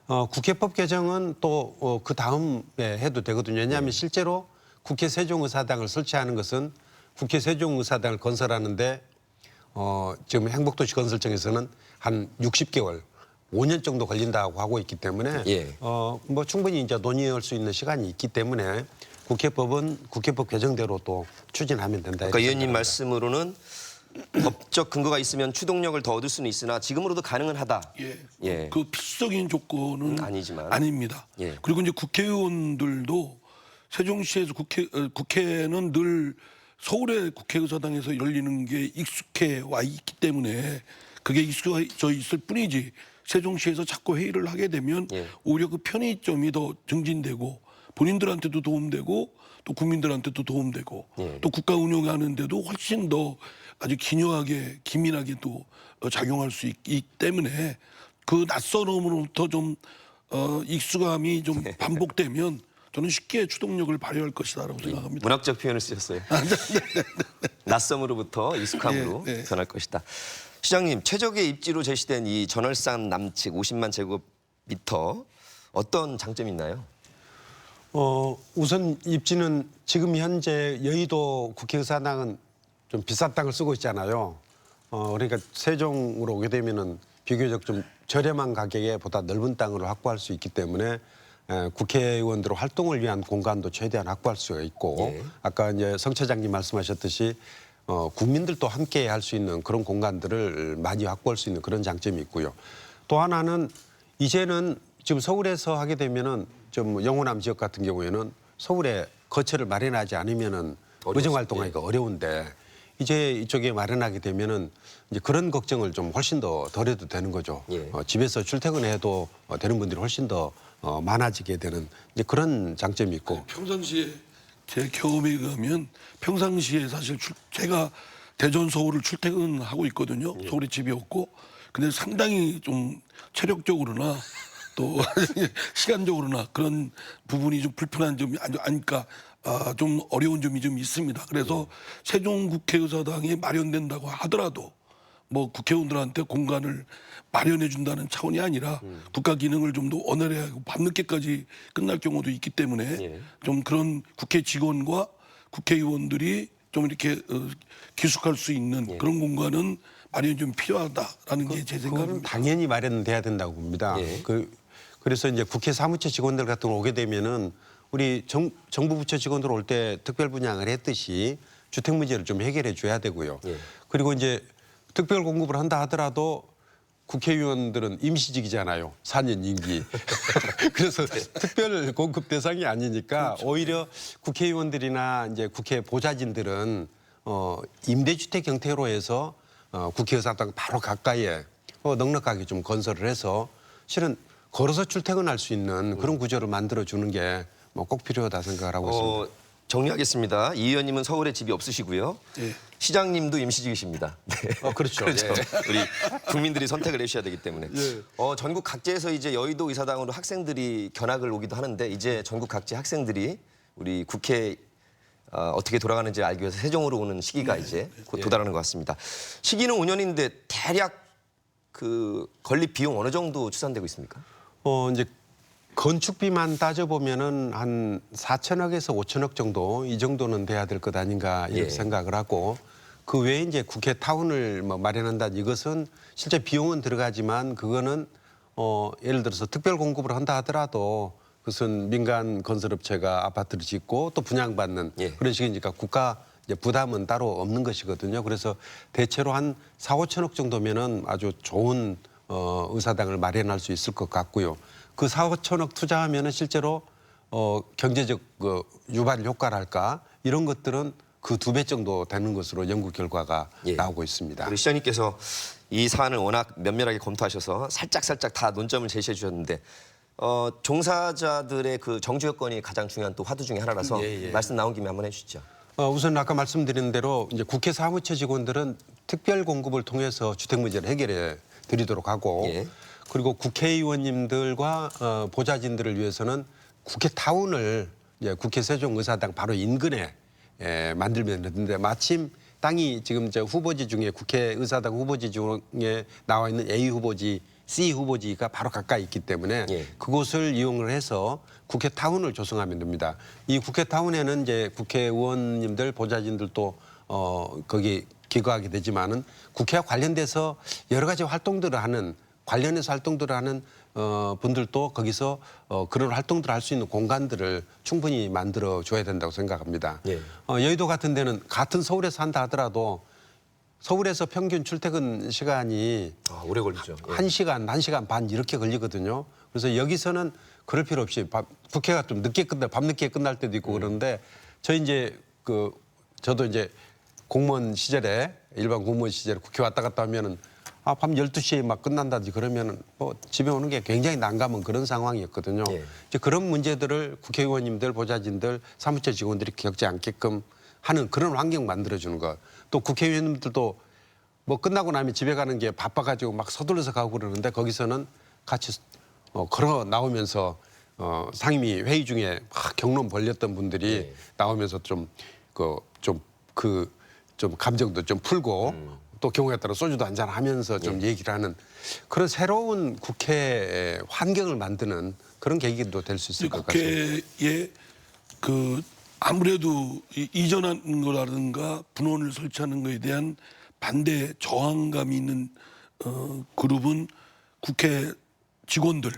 Speaker 2: 국회법 개정은 또 그 다음에 해도 되거든요. 왜냐하면 실제로 국회 세종의사당을 설치하는 것은 국회 세종의사당을 건설하는데 지금 행복도시 건설청에서는 한 60개월 5년 정도 걸린다고 하고 있기 때문에 뭐 충분히 이제 논의할 수 있는 시간이 있기 때문에 국회법은 국회법 개정대로 또 추진하면 된다.
Speaker 1: 그러니까 의원님 말씀으로는 법적 근거가 있으면 추동력을 더 얻을 수는 있으나 지금으로도 가능은 하다.
Speaker 3: 그 필수적인 조건은
Speaker 1: 아니지만.
Speaker 3: 아닙니다. 그리고 이제 국회의원들도 세종시에서 국회는 늘 서울의 국회의사당에서 열리는 게 익숙해 와 있기 때문에 그게 익숙해져 있을 뿐이지 세종시에서 자꾸 회의를 하게 되면 오히려 그 편의점이 더 증진되고 본인들한테도 도움되고 또 국민들한테도 도움되고 또 국가 운영하는 데도 훨씬 더 아주 기묘하게 기민하게 또 작용할 수 있기 때문에 그 낯설음으로부터 좀 익숙함이 좀 반복되면 저는 쉽게 추동력을 발휘할 것이다라고 생각합니다.
Speaker 1: 문학적 표현을 쓰셨어요. 낯섦으로부터 익숙함으로 변할 것이다. 시장님, 최적의 입지로 제시된 이 전월산 남측 50만 제곱미터 어떤 장점이 있나요?
Speaker 2: 우선 입지는 지금 현재 여의도 국회의사당은 좀 비싼 땅을 쓰고 있잖아요. 그러니까 세종으로 오게 되면은 비교적 좀 저렴한 가격에 보다 넓은 땅으로 확보할 수 있기 때문에 국회의원들의 활동을 위한 공간도 최대한 확보할 수가 있고 아까 이제 성 차장님 말씀하셨듯이 국민들도 함께 할 수 있는 그런 공간들을 많이 확보할 수 있는 그런 장점이 있고요. 또 하나는 이제는 지금 서울에서 하게 되면은 좀 영호남 지역 같은 경우에는 서울에 거처를 마련하지 않으면은 의정 활동하기가 어려운데 이제 이쪽에 마련하게 되면은 이제 그런 걱정을 좀 훨씬 더 덜 해도 되는 거죠.
Speaker 1: 예.
Speaker 2: 집에서 출퇴근해도 되는 분들이 훨씬 더 많아지게 되는 이제 그런 장점이 있고.
Speaker 3: 평상시에 제 경험에 의하면 평상시에 사실 제가 대전 서울을 출퇴근하고 있거든요. 서울에 집이 없고. 근데 상당히 좀 체력적으로나 또 시간적으로나 그런 부분이 좀 불편한 점이 아니까 좀 어려운 점이 좀 있습니다. 그래서 세종국회의사당이 마련된다고 하더라도 뭐 국회의원들한테 공간을 마련해 준다는 차원이 아니라 국가 기능을 좀 더 원활히 하고 밤늦게까지 끝날 경우도 있기 때문에
Speaker 1: 예.
Speaker 3: 좀 그런 국회 직원과 국회의원들이 좀 이렇게 기숙할 수 있는 그런 공간은 마련이 좀 필요하다라는 게 제
Speaker 2: 그거는
Speaker 3: 생각입니다.
Speaker 2: 당연히 마련돼야 된다고 봅니다.
Speaker 1: 예.
Speaker 2: 그래서 이제 국회 사무처 직원들 같은 거 오게 되면은 우리 정부 부처 직원들 올 때 특별 분양을 했듯이 주택 문제를 좀 해결해 줘야 되고요.
Speaker 1: 예.
Speaker 2: 그리고 이제 특별 공급을 한다 하더라도 국회의원들은 임시직이잖아요. 4년 임기. 그래서 특별 공급 대상이 아니니까 오히려 국회의원들이나 이제 국회 보좌진들은 임대주택 형태로 해서 국회의사당 바로 가까이에 넉넉하게 좀 건설을 해서 실은 걸어서 출퇴근할 수 있는 그런 구조를 만들어 주는 게 뭐 꼭 필요하다 생각을 하고 있습니다.
Speaker 1: 정리하겠습니다. 이 의원님은 서울에 집이 없으시고요.
Speaker 3: 예.
Speaker 1: 시장님도 임시직이십니다. 네.
Speaker 2: 그렇죠.
Speaker 1: 그렇죠.
Speaker 2: 예.
Speaker 1: 우리 국민들이 선택을 해주셔야 되기 때문에. 전국 각지에서 이제 여의도 의사당으로 학생들이 견학을 오기도 하는데 이제 전국 각지 학생들이 우리 국회 어떻게 돌아가는지 알기 위해서 세종으로 오는 시기가 이제 곧 도달하는 것 같습니다. 시기는 5년인데 대략 그 건립 비용 어느 정도 추산되고 있습니까?
Speaker 2: 이제 건축비만 따져보면은 한 4천억에서 5천억 정도 이 정도는 돼야 될 것 아닌가 이렇게
Speaker 1: 예.
Speaker 2: 생각을 하고 그 외에 이제 국회 타운을 뭐 마련한다 이것은 실제 비용은 들어가지만 그거는 예를 들어서 특별 공급을 한다 하더라도 그것은 민간 건설업체가 아파트를 짓고 또 분양받는
Speaker 1: 예.
Speaker 2: 그런 식이니까 국가 이제 부담은 따로 없는 것이거든요. 그래서 대체로 한 4, 5천억 정도면은 아주 좋은 의사당을 마련할 수 있을 것 같고요. 그 4, 5천억 투자하면은 실제로 경제적 유발 효과랄까 이런 것들은 그 2배 정도 되는 것으로 연구 결과가
Speaker 1: 예.
Speaker 2: 나오고 있습니다.
Speaker 1: 우리 시장님께서 이 사안을 워낙 면밀하게 검토하셔서 살짝 다 논점을 제시해 주셨는데 종사자들의 그 정주 여건이 가장 중요한 또 화두 중에 하나라서 말씀 나온 김에 한번 해주시죠.
Speaker 2: 우선 아까 말씀드린 대로 이제 국회 사무처 직원들은 특별 공급을 통해서 주택 문제를 해결해 드리도록 하고
Speaker 1: 예.
Speaker 2: 그리고 국회의원님들과 보좌진들을 위해서는 국회 타운을 이제 국회 세종의사당 바로 인근에 만들면 되는데 마침 땅이 지금 저 후보지 중에 국회의사당 후보지 중에 나와 있는 A 후보지, C 후보지가 바로 가까이 있기 때문에
Speaker 1: 예.
Speaker 2: 그곳을 이용을 해서 국회 타운을 조성하면 됩니다. 이 국회 타운에는 이제 국회의원님들, 보좌진들도 거기 기거하게 되지만은 국회와 관련돼서 여러 가지 활동들을 하는 관련해서 활동들을 하는 분들도 거기서 그런 활동들을 할 수 있는 공간들을 충분히 만들어 줘야 된다고 생각합니다.
Speaker 1: 예.
Speaker 2: 여의도 같은 데는 같은 서울에서 한다 하더라도 서울에서 평균 출퇴근 시간이
Speaker 1: 오래 걸리죠. 예.
Speaker 2: 1시간, 1시간 반 이렇게 걸리거든요. 그래서 여기서는 그럴 필요 없이 국회가 좀 늦게 밤늦게 끝날 때도 있고 그러는데 저도 이제 공무원 시절에 일반 공무원 시절에 국회 왔다 갔다 하면은 밤 12시에 막 끝난다든지 그러면은 집에 오는 게 굉장히 난감한 그런 상황이었거든요.
Speaker 1: 예.
Speaker 2: 이제 그런 문제들을 국회의원님들, 보좌진들, 사무처 직원들이 겪지 않게끔 하는 그런 환경 만들어주는 것. 또 국회의원님들도 뭐 끝나고 나면 집에 가는 게 바빠가지고 막 서둘러서 가고 그러는데 거기서는 같이 걸어 나오면서 상임위 회의 중에 막 경론 벌렸던 분들이 나오면서 좀 감정도 좀 풀고 또 경우에 따라 소주도 한잔 하면서 좀 얘기를 하는 그런 새로운 국회 환경을 만드는 그런 계기도 될 수 있을 것 같습니다.
Speaker 3: 국회에 아무래도 이전하는 거라든가 분원을 설치하는 거에 대한 반대 저항감이 있는 그룹은 국회 직원들,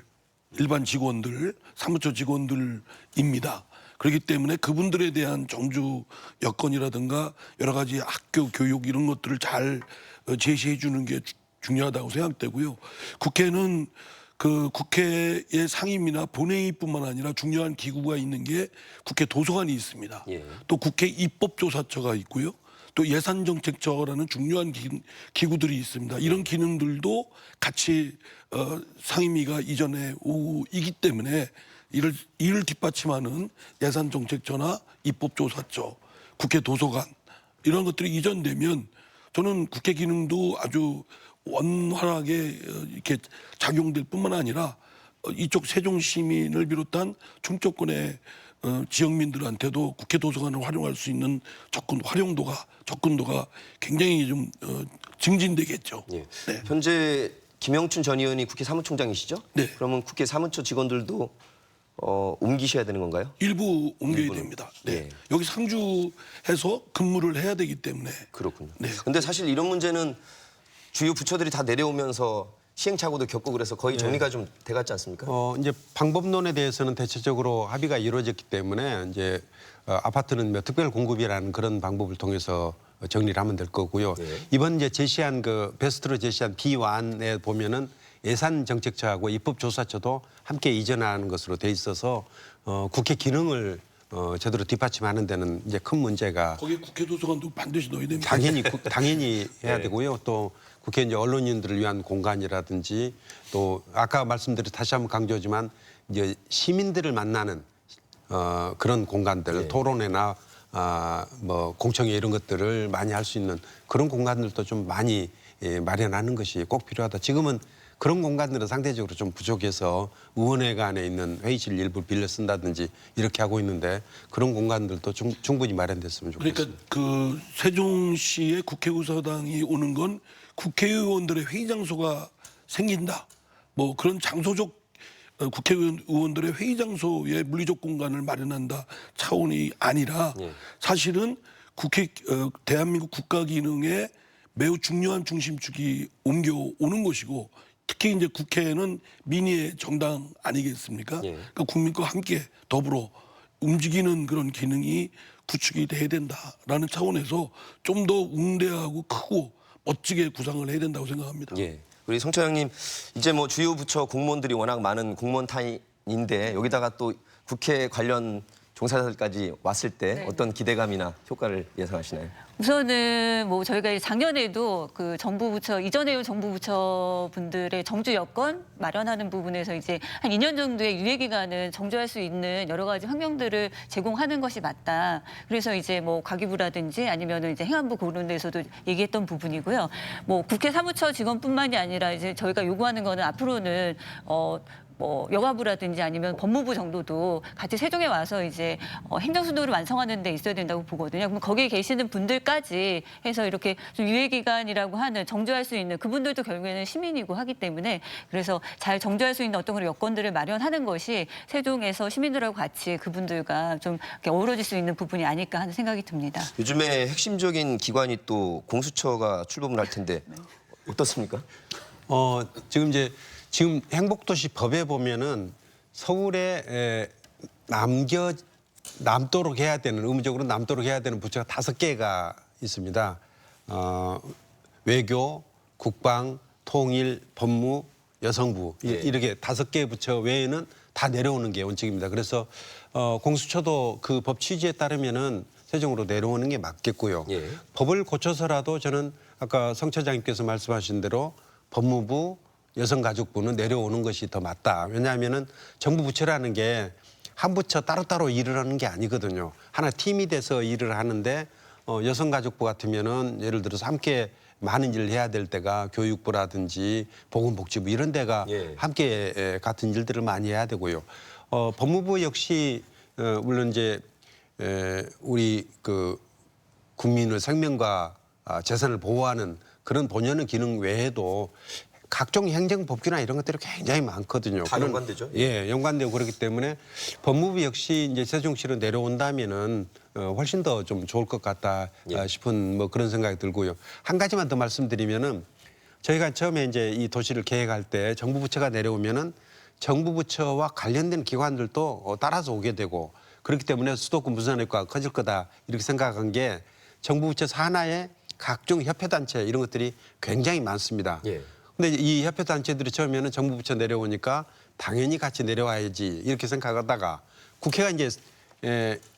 Speaker 3: 일반 직원들, 사무처 직원들입니다. 그렇기 때문에 그분들에 대한 정주 여건이라든가 여러 가지 학교 교육 이런 것들을 잘 제시해 주는 게 중요하다고 생각되고요. 국회는 그 국회의 상임이나 본회의뿐만 아니라 중요한 기구가 있는 게 국회 도서관이 있습니다.
Speaker 1: 예.
Speaker 3: 또 국회 입법조사처가 있고요. 또 예산정책처라는 중요한 기구들이 있습니다. 이런 기능들도 같이 상임위가 이전에 오기 때문에 이를 뒷받침하는 예산정책처나 입법조사처, 국회 도서관 이런 것들이 이전되면 저는 국회 기능도 아주 원활하게 이렇게 작용될 뿐만 아니라 이쪽 세종 시민을 비롯한 충청권의 지역민들한테도 국회 도서관을 활용할 수 있는 접근도가 굉장히 좀 증진되겠죠.
Speaker 1: 예.
Speaker 3: 네.
Speaker 1: 현재 김영춘 전 의원이 국회 사무총장이시죠?
Speaker 3: 네.
Speaker 1: 그러면 국회 사무처 직원들도 옮기셔야 되는 건가요?
Speaker 3: 일부 옮겨야
Speaker 1: 일부는.
Speaker 3: 됩니다. 네.
Speaker 1: 예.
Speaker 3: 여기 상주해서 근무를 해야 되기 때문에
Speaker 1: 그렇군요.
Speaker 3: 네.
Speaker 1: 근데 사실 이런 문제는 주요 부처들이 다 내려오면서 시행착오도 겪고 그래서 거의 정리가 좀 돼갔지 않습니까?
Speaker 2: 이제 방법론에 대해서는 대체적으로 합의가 이루어졌기 때문에 이제 아파트는 뭐 특별 공급이라는 그런 방법을 통해서 정리를 하면 될 거고요.
Speaker 1: 네.
Speaker 2: 이번 이제 제시한 그 베스트로 제시한 B안에 보면은 예산정책처하고 입법조사처도 함께 이전하는 것으로 돼 있어서 국회 기능을 제대로 뒷받침하는 데는 이제 큰 문제가
Speaker 3: 거기 국회 도서관도 반드시 넣어야 됩니다.
Speaker 2: 당연히 해야
Speaker 1: 네.
Speaker 2: 되고요. 또 국회 이제 언론인들을 위한 공간이라든지 또 아까 말씀드린 다시 한번 강조하지만 이제 시민들을 만나는 그런 공간들
Speaker 1: 네.
Speaker 2: 토론회나 뭐 공청회 이런 것들을 많이 할 수 있는 그런 공간들도 좀 많이 마련하는 것이 꼭 필요하다. 지금은 그런 공간들은 상대적으로 좀 부족해서 의원회관 안에 있는 회의실 일부 빌려 쓴다든지 이렇게 하고 있는데 그런 공간들도 충분히 마련됐으면 좋겠습니다.
Speaker 3: 그러니까 그 세종시의 국회의사당이 오는 건 국회의원들의 회의 장소가 생긴다. 뭐 그런 장소적 국회의원들의 회의 장소에 물리적 공간을 마련한다 차원이 아니라 사실은 대한민국 국가 기능에 매우 중요한 중심축이 옮겨오는 것이고 특히 이제 국회는 민의의 정당 아니겠습니까?
Speaker 1: 예.
Speaker 3: 그러니까 국민과 함께 더불어 움직이는 그런 기능이 구축이 돼야 된다라는 차원에서 좀 더 웅대하고 크고 멋지게 구상을 해야 된다고 생각합니다.
Speaker 1: 예. 우리 성 차장님 이제 뭐 주요 부처 공무원들이 워낙 많은 공무원 타인인데 여기다가 또 국회 관련 종사자들까지 왔을 때
Speaker 4: 네.
Speaker 1: 어떤 기대감이나 효과를 예상하시나요?
Speaker 4: 우선은 뭐 저희가 작년에도 그 정부 부처 이전에 온 정부 부처 분들의 정주 여건 마련하는 부분에서 이제 한 2년 정도의 유예 기간은 정주할 수 있는 여러 가지 환경들을 제공하는 것이 맞다. 그래서 이제 뭐 과기부라든지 아니면은 이제 행안부 그런 데서도 얘기했던 부분이고요. 뭐 국회 사무처 직원뿐만이 아니라 이제 저희가 요구하는 거는 앞으로는 뭐 여가부라든지 아니면 법무부 정도도 같이 세종에 와서 이제 행정수도를 완성하는 데 있어야 된다고 보거든요. 그럼 거기에 계시는 분들까지 해서 이렇게 좀 유예기간이라고 하는 정주할 수 있는 그분들도 결국에는 시민이고 하기 때문에 그래서 잘 정주할 수 있는 어떤 그런 여건들을 마련하는 것이 세종에서 시민들하고 같이 그분들과 좀 이렇게 어우러질 수 있는 부분이 아닐까 하는 생각이 듭니다.
Speaker 1: 요즘에 핵심적인 기관이 또 공수처가 출범을 할 텐데 어떻습니까?
Speaker 2: 지금 행복도시 법에 보면은 서울에 남도록 해야 되는 의무적으로 남도록 해야 되는 부처가 5개가 있습니다. 외교, 국방, 통일, 법무, 여성부 이렇게 5개의 부처 외에는 다 내려오는 게 원칙입니다. 그래서 공수처도 그 법 취지에 따르면은 세종으로 내려오는 게 맞겠고요.
Speaker 1: 예.
Speaker 2: 법을 고쳐서라도 저는 아까 성 차장님께서 말씀하신 대로 법무부 여성가족부는 내려오는 것이 더 맞다. 왜냐하면은 정부 부처라는 게 한 부처 따로따로 일을 하는 게 아니거든요. 하나 팀이 돼서 일을 하는데 여성가족부 같으면은 예를 들어서 함께 많은 일을 해야 될 때가 교육부라든지 보건복지부 이런 데가
Speaker 1: 예.
Speaker 2: 함께 같은 일들을 많이 해야 되고요. 법무부 역시 물론 이제 우리 그 국민의 생명과 재산을 보호하는 그런 본연의 기능 외에도 각종 행정법규나 이런 것들이 굉장히 많거든요.
Speaker 1: 다 연관되죠?
Speaker 2: 예, 연관되고 그렇기 때문에 법무부 역시 이제 세종시로 내려온다면은 훨씬 더 좀 좋을 것 같다 싶은 뭐 그런 생각이 들고요. 한 가지만 더 말씀드리면은 저희가 처음에 이제 이 도시를 계획할 때 정부 부처가 내려오면은 정부 부처와 관련된 기관들도 따라서 오게 되고 그렇기 때문에 수도권 분산 효과가 커질 거다 이렇게 생각한 게 정부 부처 산하에 각종 협회단체 이런 것들이 굉장히 많습니다.
Speaker 1: 예.
Speaker 2: 근데 이 협회단체들이 처음에는 정부 부처 내려오니까 당연히 같이 내려와야지 이렇게 생각하다가 국회가 이제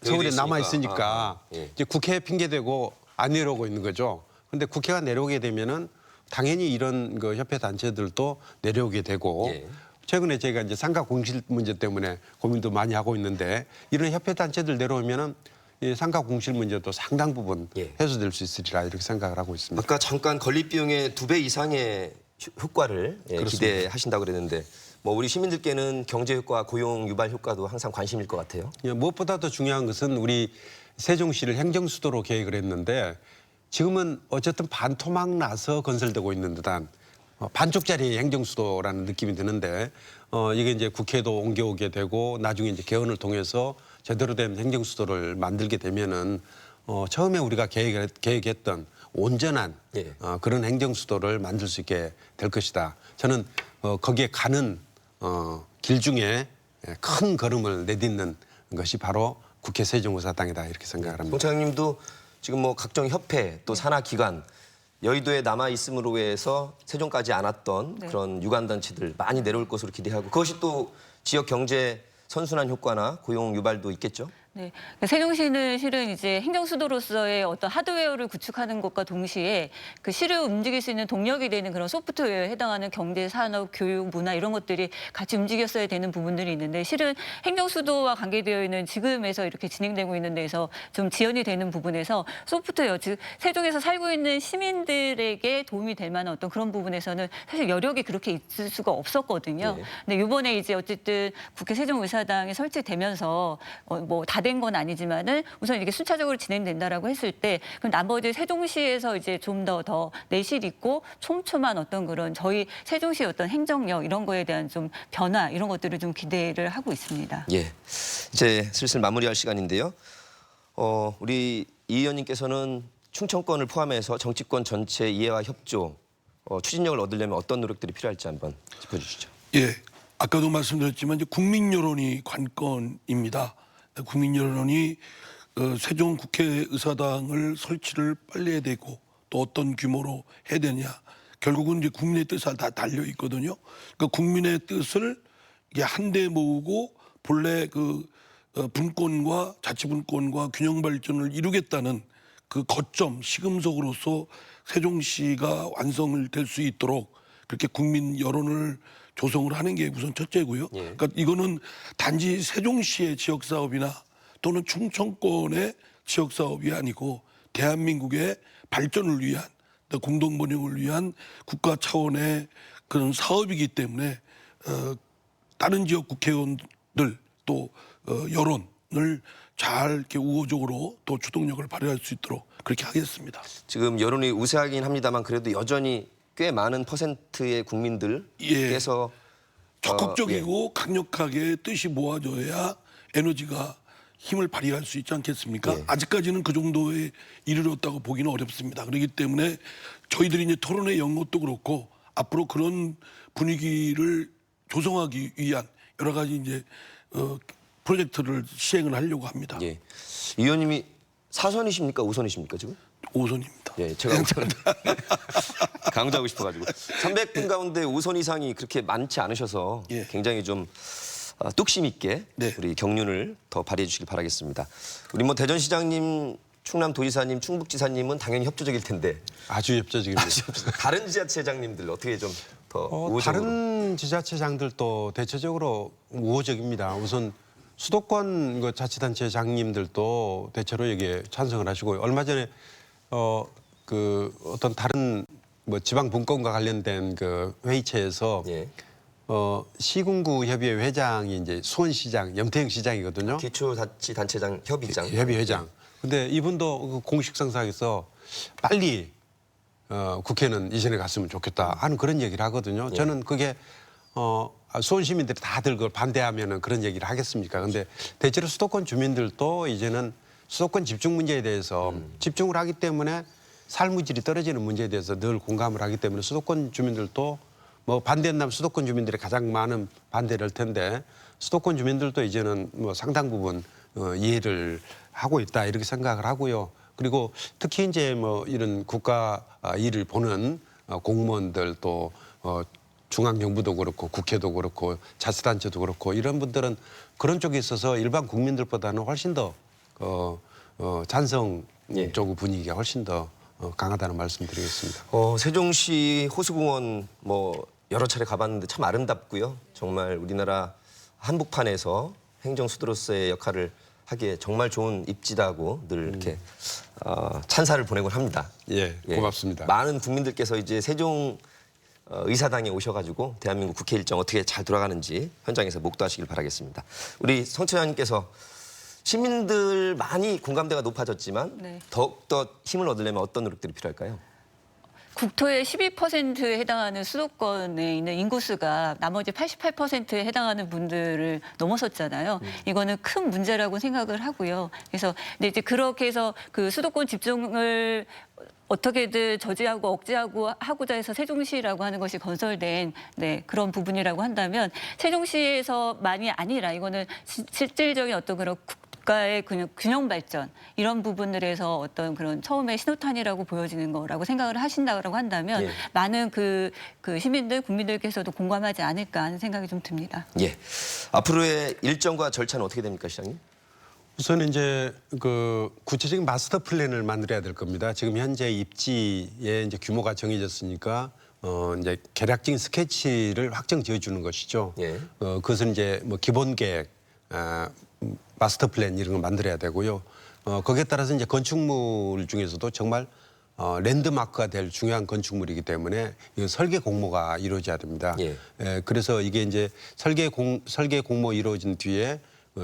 Speaker 2: 서울에
Speaker 1: 있으니까.
Speaker 2: 남아 있으니까
Speaker 1: 예.
Speaker 2: 이제 국회 핑계 대고 안 내려오고 있는 거죠. 근데 국회가 내려오게 되면은 당연히 이런 그 협회 단체들도 내려오게 되고
Speaker 1: 예.
Speaker 2: 최근에 저희가 이제 상가 공실 문제 때문에 고민도 많이 하고 있는데 이런 협회 단체들 내려오면은 이 상가 공실 문제도 상당 부분
Speaker 1: 예.
Speaker 2: 해소될 수 있으리라 이렇게 생각을 하고 있습니다.
Speaker 1: 아까 잠깐 건립 비용의 2배 이상의 효과를 기대하신다고 그랬는데 뭐 우리 시민들께는 경제 효과, 고용 유발 효과도 항상 관심일 것 같아요.
Speaker 2: 예, 무엇보다 더 중요한 것은 우리 세종시를 행정수도로 계획을 했는데 지금은 어쨌든 반토막 나서 건설되고 있는 듯한 반쪽짜리 행정수도라는 느낌이 드는데 이게 이제 국회도 옮겨오게 되고 나중에 이제 개헌을 통해서 제대로 된 행정수도를 만들게 되면은 처음에 우리가 계획했던 온전한
Speaker 1: 예.
Speaker 2: 그런 행정수도를 만들 수 있게 될 것이다. 저는 거기에 가는 길 중에 큰 걸음을 내딛는 것이 바로 국회 세종의사당이다 이렇게 생각을 합니다.
Speaker 1: 송 차장님도 지금 뭐 각종 협회 또 산하 기관 여의도에 남아 있음으로 해서 세종까지 안 왔던
Speaker 4: 네.
Speaker 1: 그런 유관 단체들 많이 내려올 것으로 기대하고 그것이 또 지역 경제 선순환 효과나 고용 유발도 있겠죠.
Speaker 4: 네. 세종시는 실은 이제 행정수도로서의 어떤 하드웨어를 구축하는 것과 동시에 그 시를 움직일 수 있는 동력이 되는 그런 소프트웨어에 해당하는 경제, 산업, 교육, 문화 이런 것들이 같이 움직였어야 되는 부분들이 있는데 실은 행정수도와 관계되어 있는 지금에서 이렇게 진행되고 있는 데서 좀 지연이 되는 부분에서 소프트웨어, 즉 세종에서 살고 있는 시민들에게 도움이 될 만한 어떤 그런 부분에서는 사실 여력이 그렇게 있을 수가 없었거든요.
Speaker 1: 네.
Speaker 4: 근데 이번에 이제 어쨌든 국회 세종의사당이 설치되면서 뭐 다 된 건 아니지만은 우선 이게 순차적으로 진행된다라고 했을 때 그럼 나머지 세종시에서 이제 좀 더 내실 있고 촘촘한 어떤 그런 저희 세종시의 어떤 행정력 이런 거에 대한 좀 변화 이런 것들을 좀 기대를 하고 있습니다.
Speaker 1: 예, 이제 슬슬 마무리할 시간인데요. 우리 이 의원님께서는 충청권을 포함해서 정치권 전체 이해와 협조, 추진력을 얻으려면 어떤 노력들이 필요할지 한번 짚어주시죠.
Speaker 3: 예, 아까도 말씀드렸지만 이제 국민 여론이 관건입니다. 국민 여론이 세종 국회의사당을 설치를 빨리 해야 되고 또 어떤 규모로 해야 되냐. 결국은 이제 국민의 뜻에 다 달려 있거든요. 그러니까 국민의 뜻을 이게 한데 모으고 본래 그 분권과 자치분권과 균형 발전을 이루겠다는 그 거점 시금석으로서 세종시가 완성을 될 수 있도록 그렇게 국민 여론을 조성을 하는 게 우선 첫째고요.
Speaker 1: 예.
Speaker 3: 그러니까 이거는 단지 세종시의 지역 사업이나 또는 충청권의 지역 사업이 아니고 대한민국의 발전을 위한 공동 번영을 위한 국가 차원의 그런 사업이기 때문에 다른 지역 국회의원들 또 여론을 잘 이렇게 우호적으로 또 주동력을 발휘할 수 있도록 그렇게 하겠습니다.
Speaker 1: 지금 여론이 우세하긴 합니다만 그래도 여전히 꽤 많은 퍼센트의 국민들께서
Speaker 3: 적극적이고 강력하게 뜻이 모아져야 에너지가 힘을 발휘할 수 있지 않겠습니까?
Speaker 1: 예.
Speaker 3: 아직까지는 그 정도에 이르렀다고 보기는 어렵습니다. 그렇기 때문에 저희들이 이제 토론회 연것도 그렇고 앞으로 그런 분위기를 조성하기 위한 여러 가지 이제 프로젝트를 시행을 하려고 합니다.
Speaker 1: 예. 이 의원님이 4선이십니까? 5선이십니까 지금?
Speaker 3: 5선입니다.
Speaker 1: 예, 제가 5선 강조하고 싶어가지고 300분 가운데 5선 이상이 그렇게 많지 않으셔서
Speaker 3: 예.
Speaker 1: 굉장히 좀 뚝심 있게
Speaker 3: 네.
Speaker 1: 우리 경륜을 더 발휘해 주시길 바라겠습니다. 우리 뭐 대전시장님, 충남도지사님, 충북지사님은 당연히 협조적일 텐데
Speaker 2: 아주 협조적입니다.
Speaker 1: 다른 지자체장님들 어떻게 좀 더 우호적으로?
Speaker 2: 다른 지자체장들도 대체적으로 우호적입니다. 우선 수도권 그 자치단체장님들도 대체로 여기에 찬성을 하시고 얼마 전에 그 어떤 다른 뭐 지방 분권과 관련된 그 회의체에서
Speaker 1: 예.
Speaker 2: 시군구 협의회 회장이 이제 수원시장 염태영 시장이거든요.
Speaker 1: 기초자치단체장 협의장.
Speaker 2: 협의회장. 근데 이분도 그 공식 성사에서 빨리 국회는 이전에 갔으면 좋겠다 하는 그런 얘기를 하거든요. 저는 그게 수원 시민들이 다들 그걸 반대하면은 그런 얘기를 하겠습니까? 근데 대체로 수도권 주민들도 이제는 수도권 집중 문제에 대해서 집중을 하기 때문에 삶의 질이 떨어지는 문제에 대해서 늘 공감을 하기 때문에 수도권 주민들도 뭐 반대한다면 수도권 주민들이 가장 많은 반대를 할 텐데 수도권 주민들도 이제는 뭐 상당 부분 이해를 하고 있다 이렇게 생각을 하고요. 그리고 특히 이제 뭐 이런 국가 일을 보는 공무원들 또 중앙정부도 그렇고 국회도 그렇고 자치단체도 그렇고 이런 분들은 그런 쪽에 있어서 일반 국민들보다는 훨씬 더 찬성
Speaker 1: 예.
Speaker 2: 쪽 분위기가 훨씬 더 강하다는 말씀드리겠습니다.
Speaker 1: 세종시 호수공원 뭐 여러 차례 가봤는데 참 아름답고요. 정말 우리나라 한복판에서 행정수도로서의 역할을 하기에 정말 좋은 입지다고 늘 이렇게 찬사를 보내곤 합니다.
Speaker 2: 예, 고맙습니다.
Speaker 1: 많은 국민들께서 이제 세종 의사당에 오셔가지고 대한민국 국회 일정 어떻게 잘 돌아가는지 현장에서 목도하시길 바라겠습니다. 우리 성처장님께서 시민들 많이 공감대가 높아졌지만
Speaker 4: 네.
Speaker 1: 더욱더 힘을 얻으려면 어떤 노력들이 필요할까요?
Speaker 4: 국토의 12%에 해당하는 수도권에 있는 인구수가 나머지 88%에 해당하는 분들을 넘어섰잖아요. 이거는 큰 문제라고 생각을 하고요. 그래서 근데 이제 그렇게 해서 그 수도권 집중을 어떻게든 저지하고 억제하고 하고자 해서 세종시라고 하는 것이 건설된 그런 부분이라고 한다면 세종시에서만이 아니라 이거는 실질적인 어떤 그런 국가의 균형 발전 이런 부분들에서 어떤 그런 처음에 신호탄이라고 보여지는 거라고 생각을 하신다고 한다면
Speaker 1: 예.
Speaker 4: 많은 그 시민들 국민들께서도 공감하지 않을까 하는 생각이 좀 듭니다.
Speaker 1: 예. 앞으로의 일정과 절차는 어떻게 됩니까, 시장님?
Speaker 2: 우선 이제 그 구체적인 마스터 플랜을 만들어야 될 겁니다. 지금 현재 입지의 이제 규모가 정해졌으니까 이제 개략적인 스케치를 확정 지어주는 것이죠.
Speaker 1: 예.
Speaker 2: 그것은 이제 뭐 기본 계획, 마스터 플랜 이런 걸 만들어야 되고요. 거기에 따라서 이제 건축물 중에서도 정말 랜드마크가 될 중요한 건축물이기 때문에 이 설계 공모가 이루어져야 됩니다.
Speaker 1: 예.
Speaker 2: 그래서 이게 이제 설계 공모 이루어진 뒤에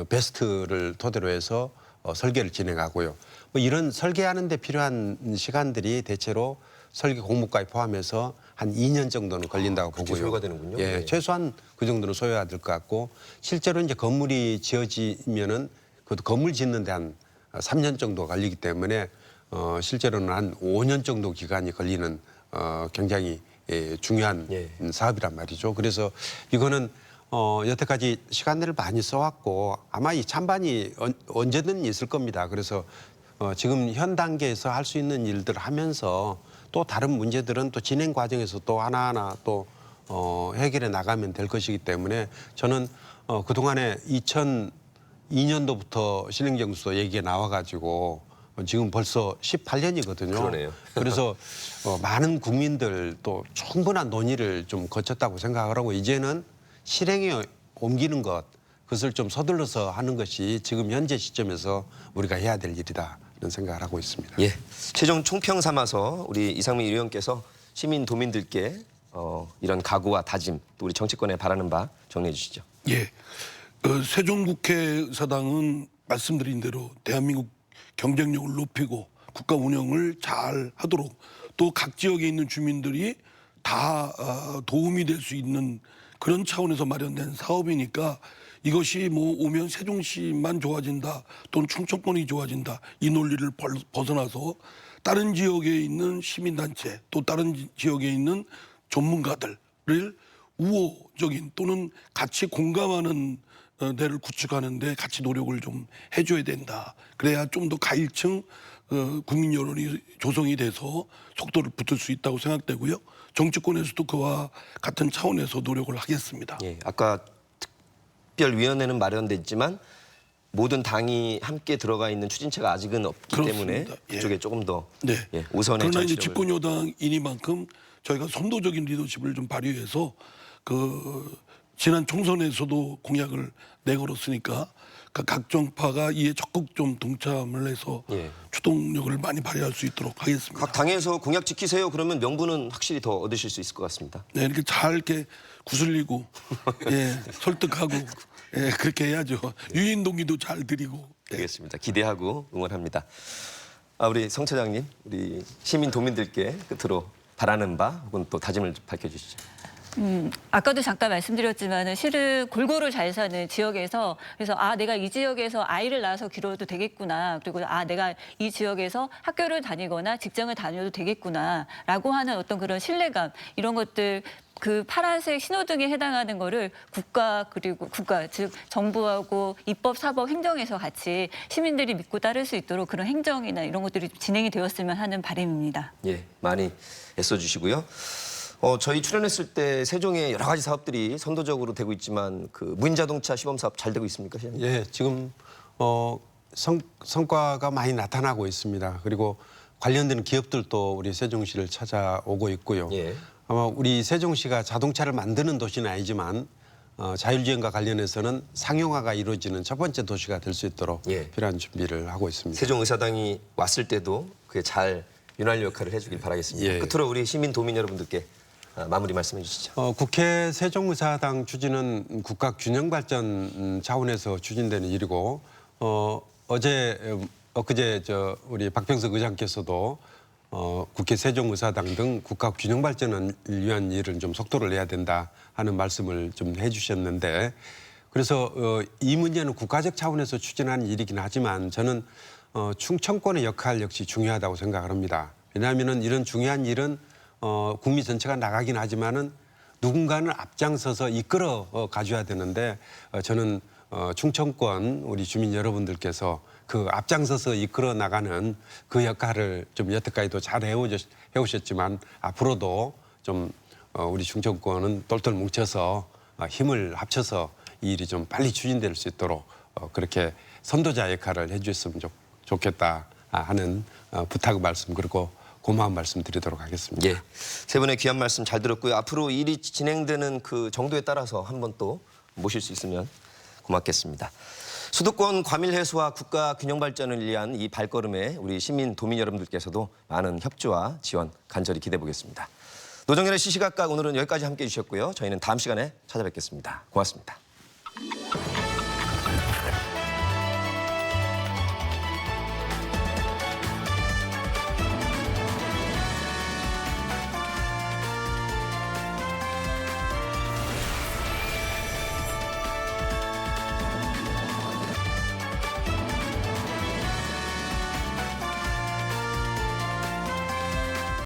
Speaker 2: 베스트를 토대로 해서 설계를 진행하고요. 뭐 이런 설계하는 데 필요한 시간들이 대체로 설계 공모까지 포함해서 한 2년 정도는 걸린다고
Speaker 1: 그렇게
Speaker 2: 보고요.
Speaker 1: 소요가 되는군요.
Speaker 2: 예,
Speaker 1: 네.
Speaker 2: 최소한 그 정도는 소요가 될 것 같고 실제로 이제 건물이 지어지면은 그것도 건물 짓는 데 한 3년 정도 걸리기 때문에 실제로는 한 5년 정도 기간이 걸리는 굉장히 중요한
Speaker 1: 예.
Speaker 2: 사업이란 말이죠. 그래서 이거는 여태까지 시간들을 많이 써왔고 아마 이 찬반이 언제든 있을 겁니다. 그래서 지금 현 단계에서 할 수 있는 일들을 하면서 또 다른 문제들은 또 진행 과정에서 또 하나하나 또 해결해 나가면 될 것이기 때문에 저는 그동안에 2002년도부터 신행정수도 얘기가 나와가지고 지금 벌써 18년이거든요.
Speaker 1: 그러네요.
Speaker 2: 그래서 많은 국민들 또 충분한 논의를 좀 거쳤다고 생각을 하고 이제는 실행에 옮기는 것, 그것을 좀 서둘러서 하는 것이 지금 현재 시점에서 우리가 해야 될 일이다 이런 생각을 하고 있습니다.
Speaker 1: 예. 최종 총평 삼아서 우리 이상민 의원께서 시민 도민들께 이런 각오와 다짐 또 우리 정치권에 바라는 바 정리해 주시죠.
Speaker 3: 예. 세종국회의사당은 말씀드린 대로 대한민국 경쟁력을 높이고 국가 운영을 잘 하도록 또 각 지역에 있는 주민들이 다 도움이 될 수 있는 그런 차원에서 마련된 사업이니까 이것이 뭐 오면 세종시만 좋아진다 또는 충청권이 좋아진다 이 논리를 벗어나서 다른 지역에 있는 시민단체 또 다른 지역에 있는 전문가들을 우호적인 또는 같이 공감하는 데를 구축하는데 같이 노력을 좀 해줘야 된다. 그래야 좀 더 가일층 국민 여론이 조성이 돼서 속도를 붙일 수 있다고 생각되고요. 정치권에서도 그와 같은 차원에서 노력을 하겠습니다.
Speaker 1: 예. 아까 특별위원회는 마련됐지만 모든 당이 함께 들어가 있는 추진체가 아직은 없기
Speaker 3: 그렇습니다.
Speaker 1: 때문에
Speaker 3: 예.
Speaker 1: 그쪽에 조금 더
Speaker 3: 네.
Speaker 1: 우선의
Speaker 3: 그러나 이제
Speaker 1: 정치력을-
Speaker 3: 집권여당이니만큼 저희가 선도적인 리더십을 좀 발휘해서 지난 총선에서도 공약을 내걸었으니까 각 정파가 이에 적극 좀 동참을 해서
Speaker 1: 예.
Speaker 3: 추동력을 많이 발휘할 수 있도록 하겠습니다.
Speaker 1: 각 당에서 공약 지키세요. 그러면 명분은 확실히 더 얻으실 수 있을 것 같습니다.
Speaker 3: 네, 이렇게 잘 이렇게 구슬리고 예, 설득하고 예, 그렇게 해야죠. 유인 동의도 잘 드리고. 예.
Speaker 1: 되겠습니다. 기대하고 응원합니다. 우리 성 차장님, 우리 시민 도민들께 끝으로 바라는 바 혹은 또 다짐을 밝혀주시죠.
Speaker 4: 아까도 잠깐 말씀드렸지만은 실은 골고루 잘 사는 지역에서 그래서 내가 이 지역에서 아이를 낳아서 기르어도 되겠구나. 그리고 내가 이 지역에서 학교를 다니거나 직장을 다녀도 되겠구나라고 하는 어떤 그런 신뢰감 이런 것들 그 파란색 신호등에 해당하는 거를 국가 즉 정부하고 입법, 사법, 행정에서 같이 시민들이 믿고 따를 수 있도록 그런 행정이나 이런 것들이 진행이 되었으면 하는 바람입니다.
Speaker 1: 예, 많이 애써주시고요. 저희 출연했을 때 세종의 여러 가지 사업들이 선도적으로 되고 있지만 그 무인자동차 시범 사업 잘 되고 있습니까, 시장님?
Speaker 2: 예, 지금 성과가 많이 나타나고 있습니다. 그리고 관련된 기업들도 우리 세종시를 찾아오고 있고요.
Speaker 1: 예.
Speaker 2: 아마 우리 세종시가 자동차를 만드는 도시는 아니지만 자율주행과 관련해서는 상용화가 이루어지는 첫 번째 도시가 될 수 있도록
Speaker 1: 예.
Speaker 2: 필요한 준비를 하고 있습니다.
Speaker 1: 세종의사당이 왔을 때도 그게 잘 윤활유 역할을 해주길 바라겠습니다.
Speaker 2: 예.
Speaker 1: 끝으로 우리 시민 도민 여러분들께 마무리 말씀해 주시죠.
Speaker 2: 국회 세종의사당 추진은 국가 균형 발전 차원에서 추진되는 일이고 엊그제 우리 박병석 의장께서도 국회 세종의사당 등 국가 균형 발전을 위한 일은 좀 속도를 내야 된다 하는 말씀을 좀 해주셨는데 그래서 이 문제는 국가적 차원에서 추진하는 일이긴 하지만 저는 충청권의 역할 역시 중요하다고 생각을 합니다. 왜냐하면은 이런 중요한 일은 국민 전체가 나가긴 하지만은 누군가는 앞장서서 이끌어 가줘야 되는데 저는 충청권 우리 주민 여러분들께서 그 앞장서서 이끌어 나가는 그 역할을 좀 여태까지도 잘 해오셨지만 앞으로도 좀 우리 충청권은 똘똘 뭉쳐서 힘을 합쳐서 이 일이 좀 빨리 추진될 수 있도록 그렇게 선도자 역할을 해주셨으면 좋겠다 하는 부탁 말씀 그리고 고마운 말씀 드리도록 하겠습니다.
Speaker 1: 예, 세 분의 귀한 말씀 잘 들었고요. 앞으로 일이 진행되는 그 정도에 따라서 한번 또 모실 수 있으면 고맙겠습니다. 수도권 과밀 해소와 국가 균형 발전을 위한 이 발걸음에 우리 시민 도민 여러분들께서도 많은 협조와 지원 간절히 기대해 보겠습니다. 노정열의 시시각각 오늘은 여기까지 함께해 주셨고요. 저희는 다음 시간에 찾아뵙겠습니다. 고맙습니다.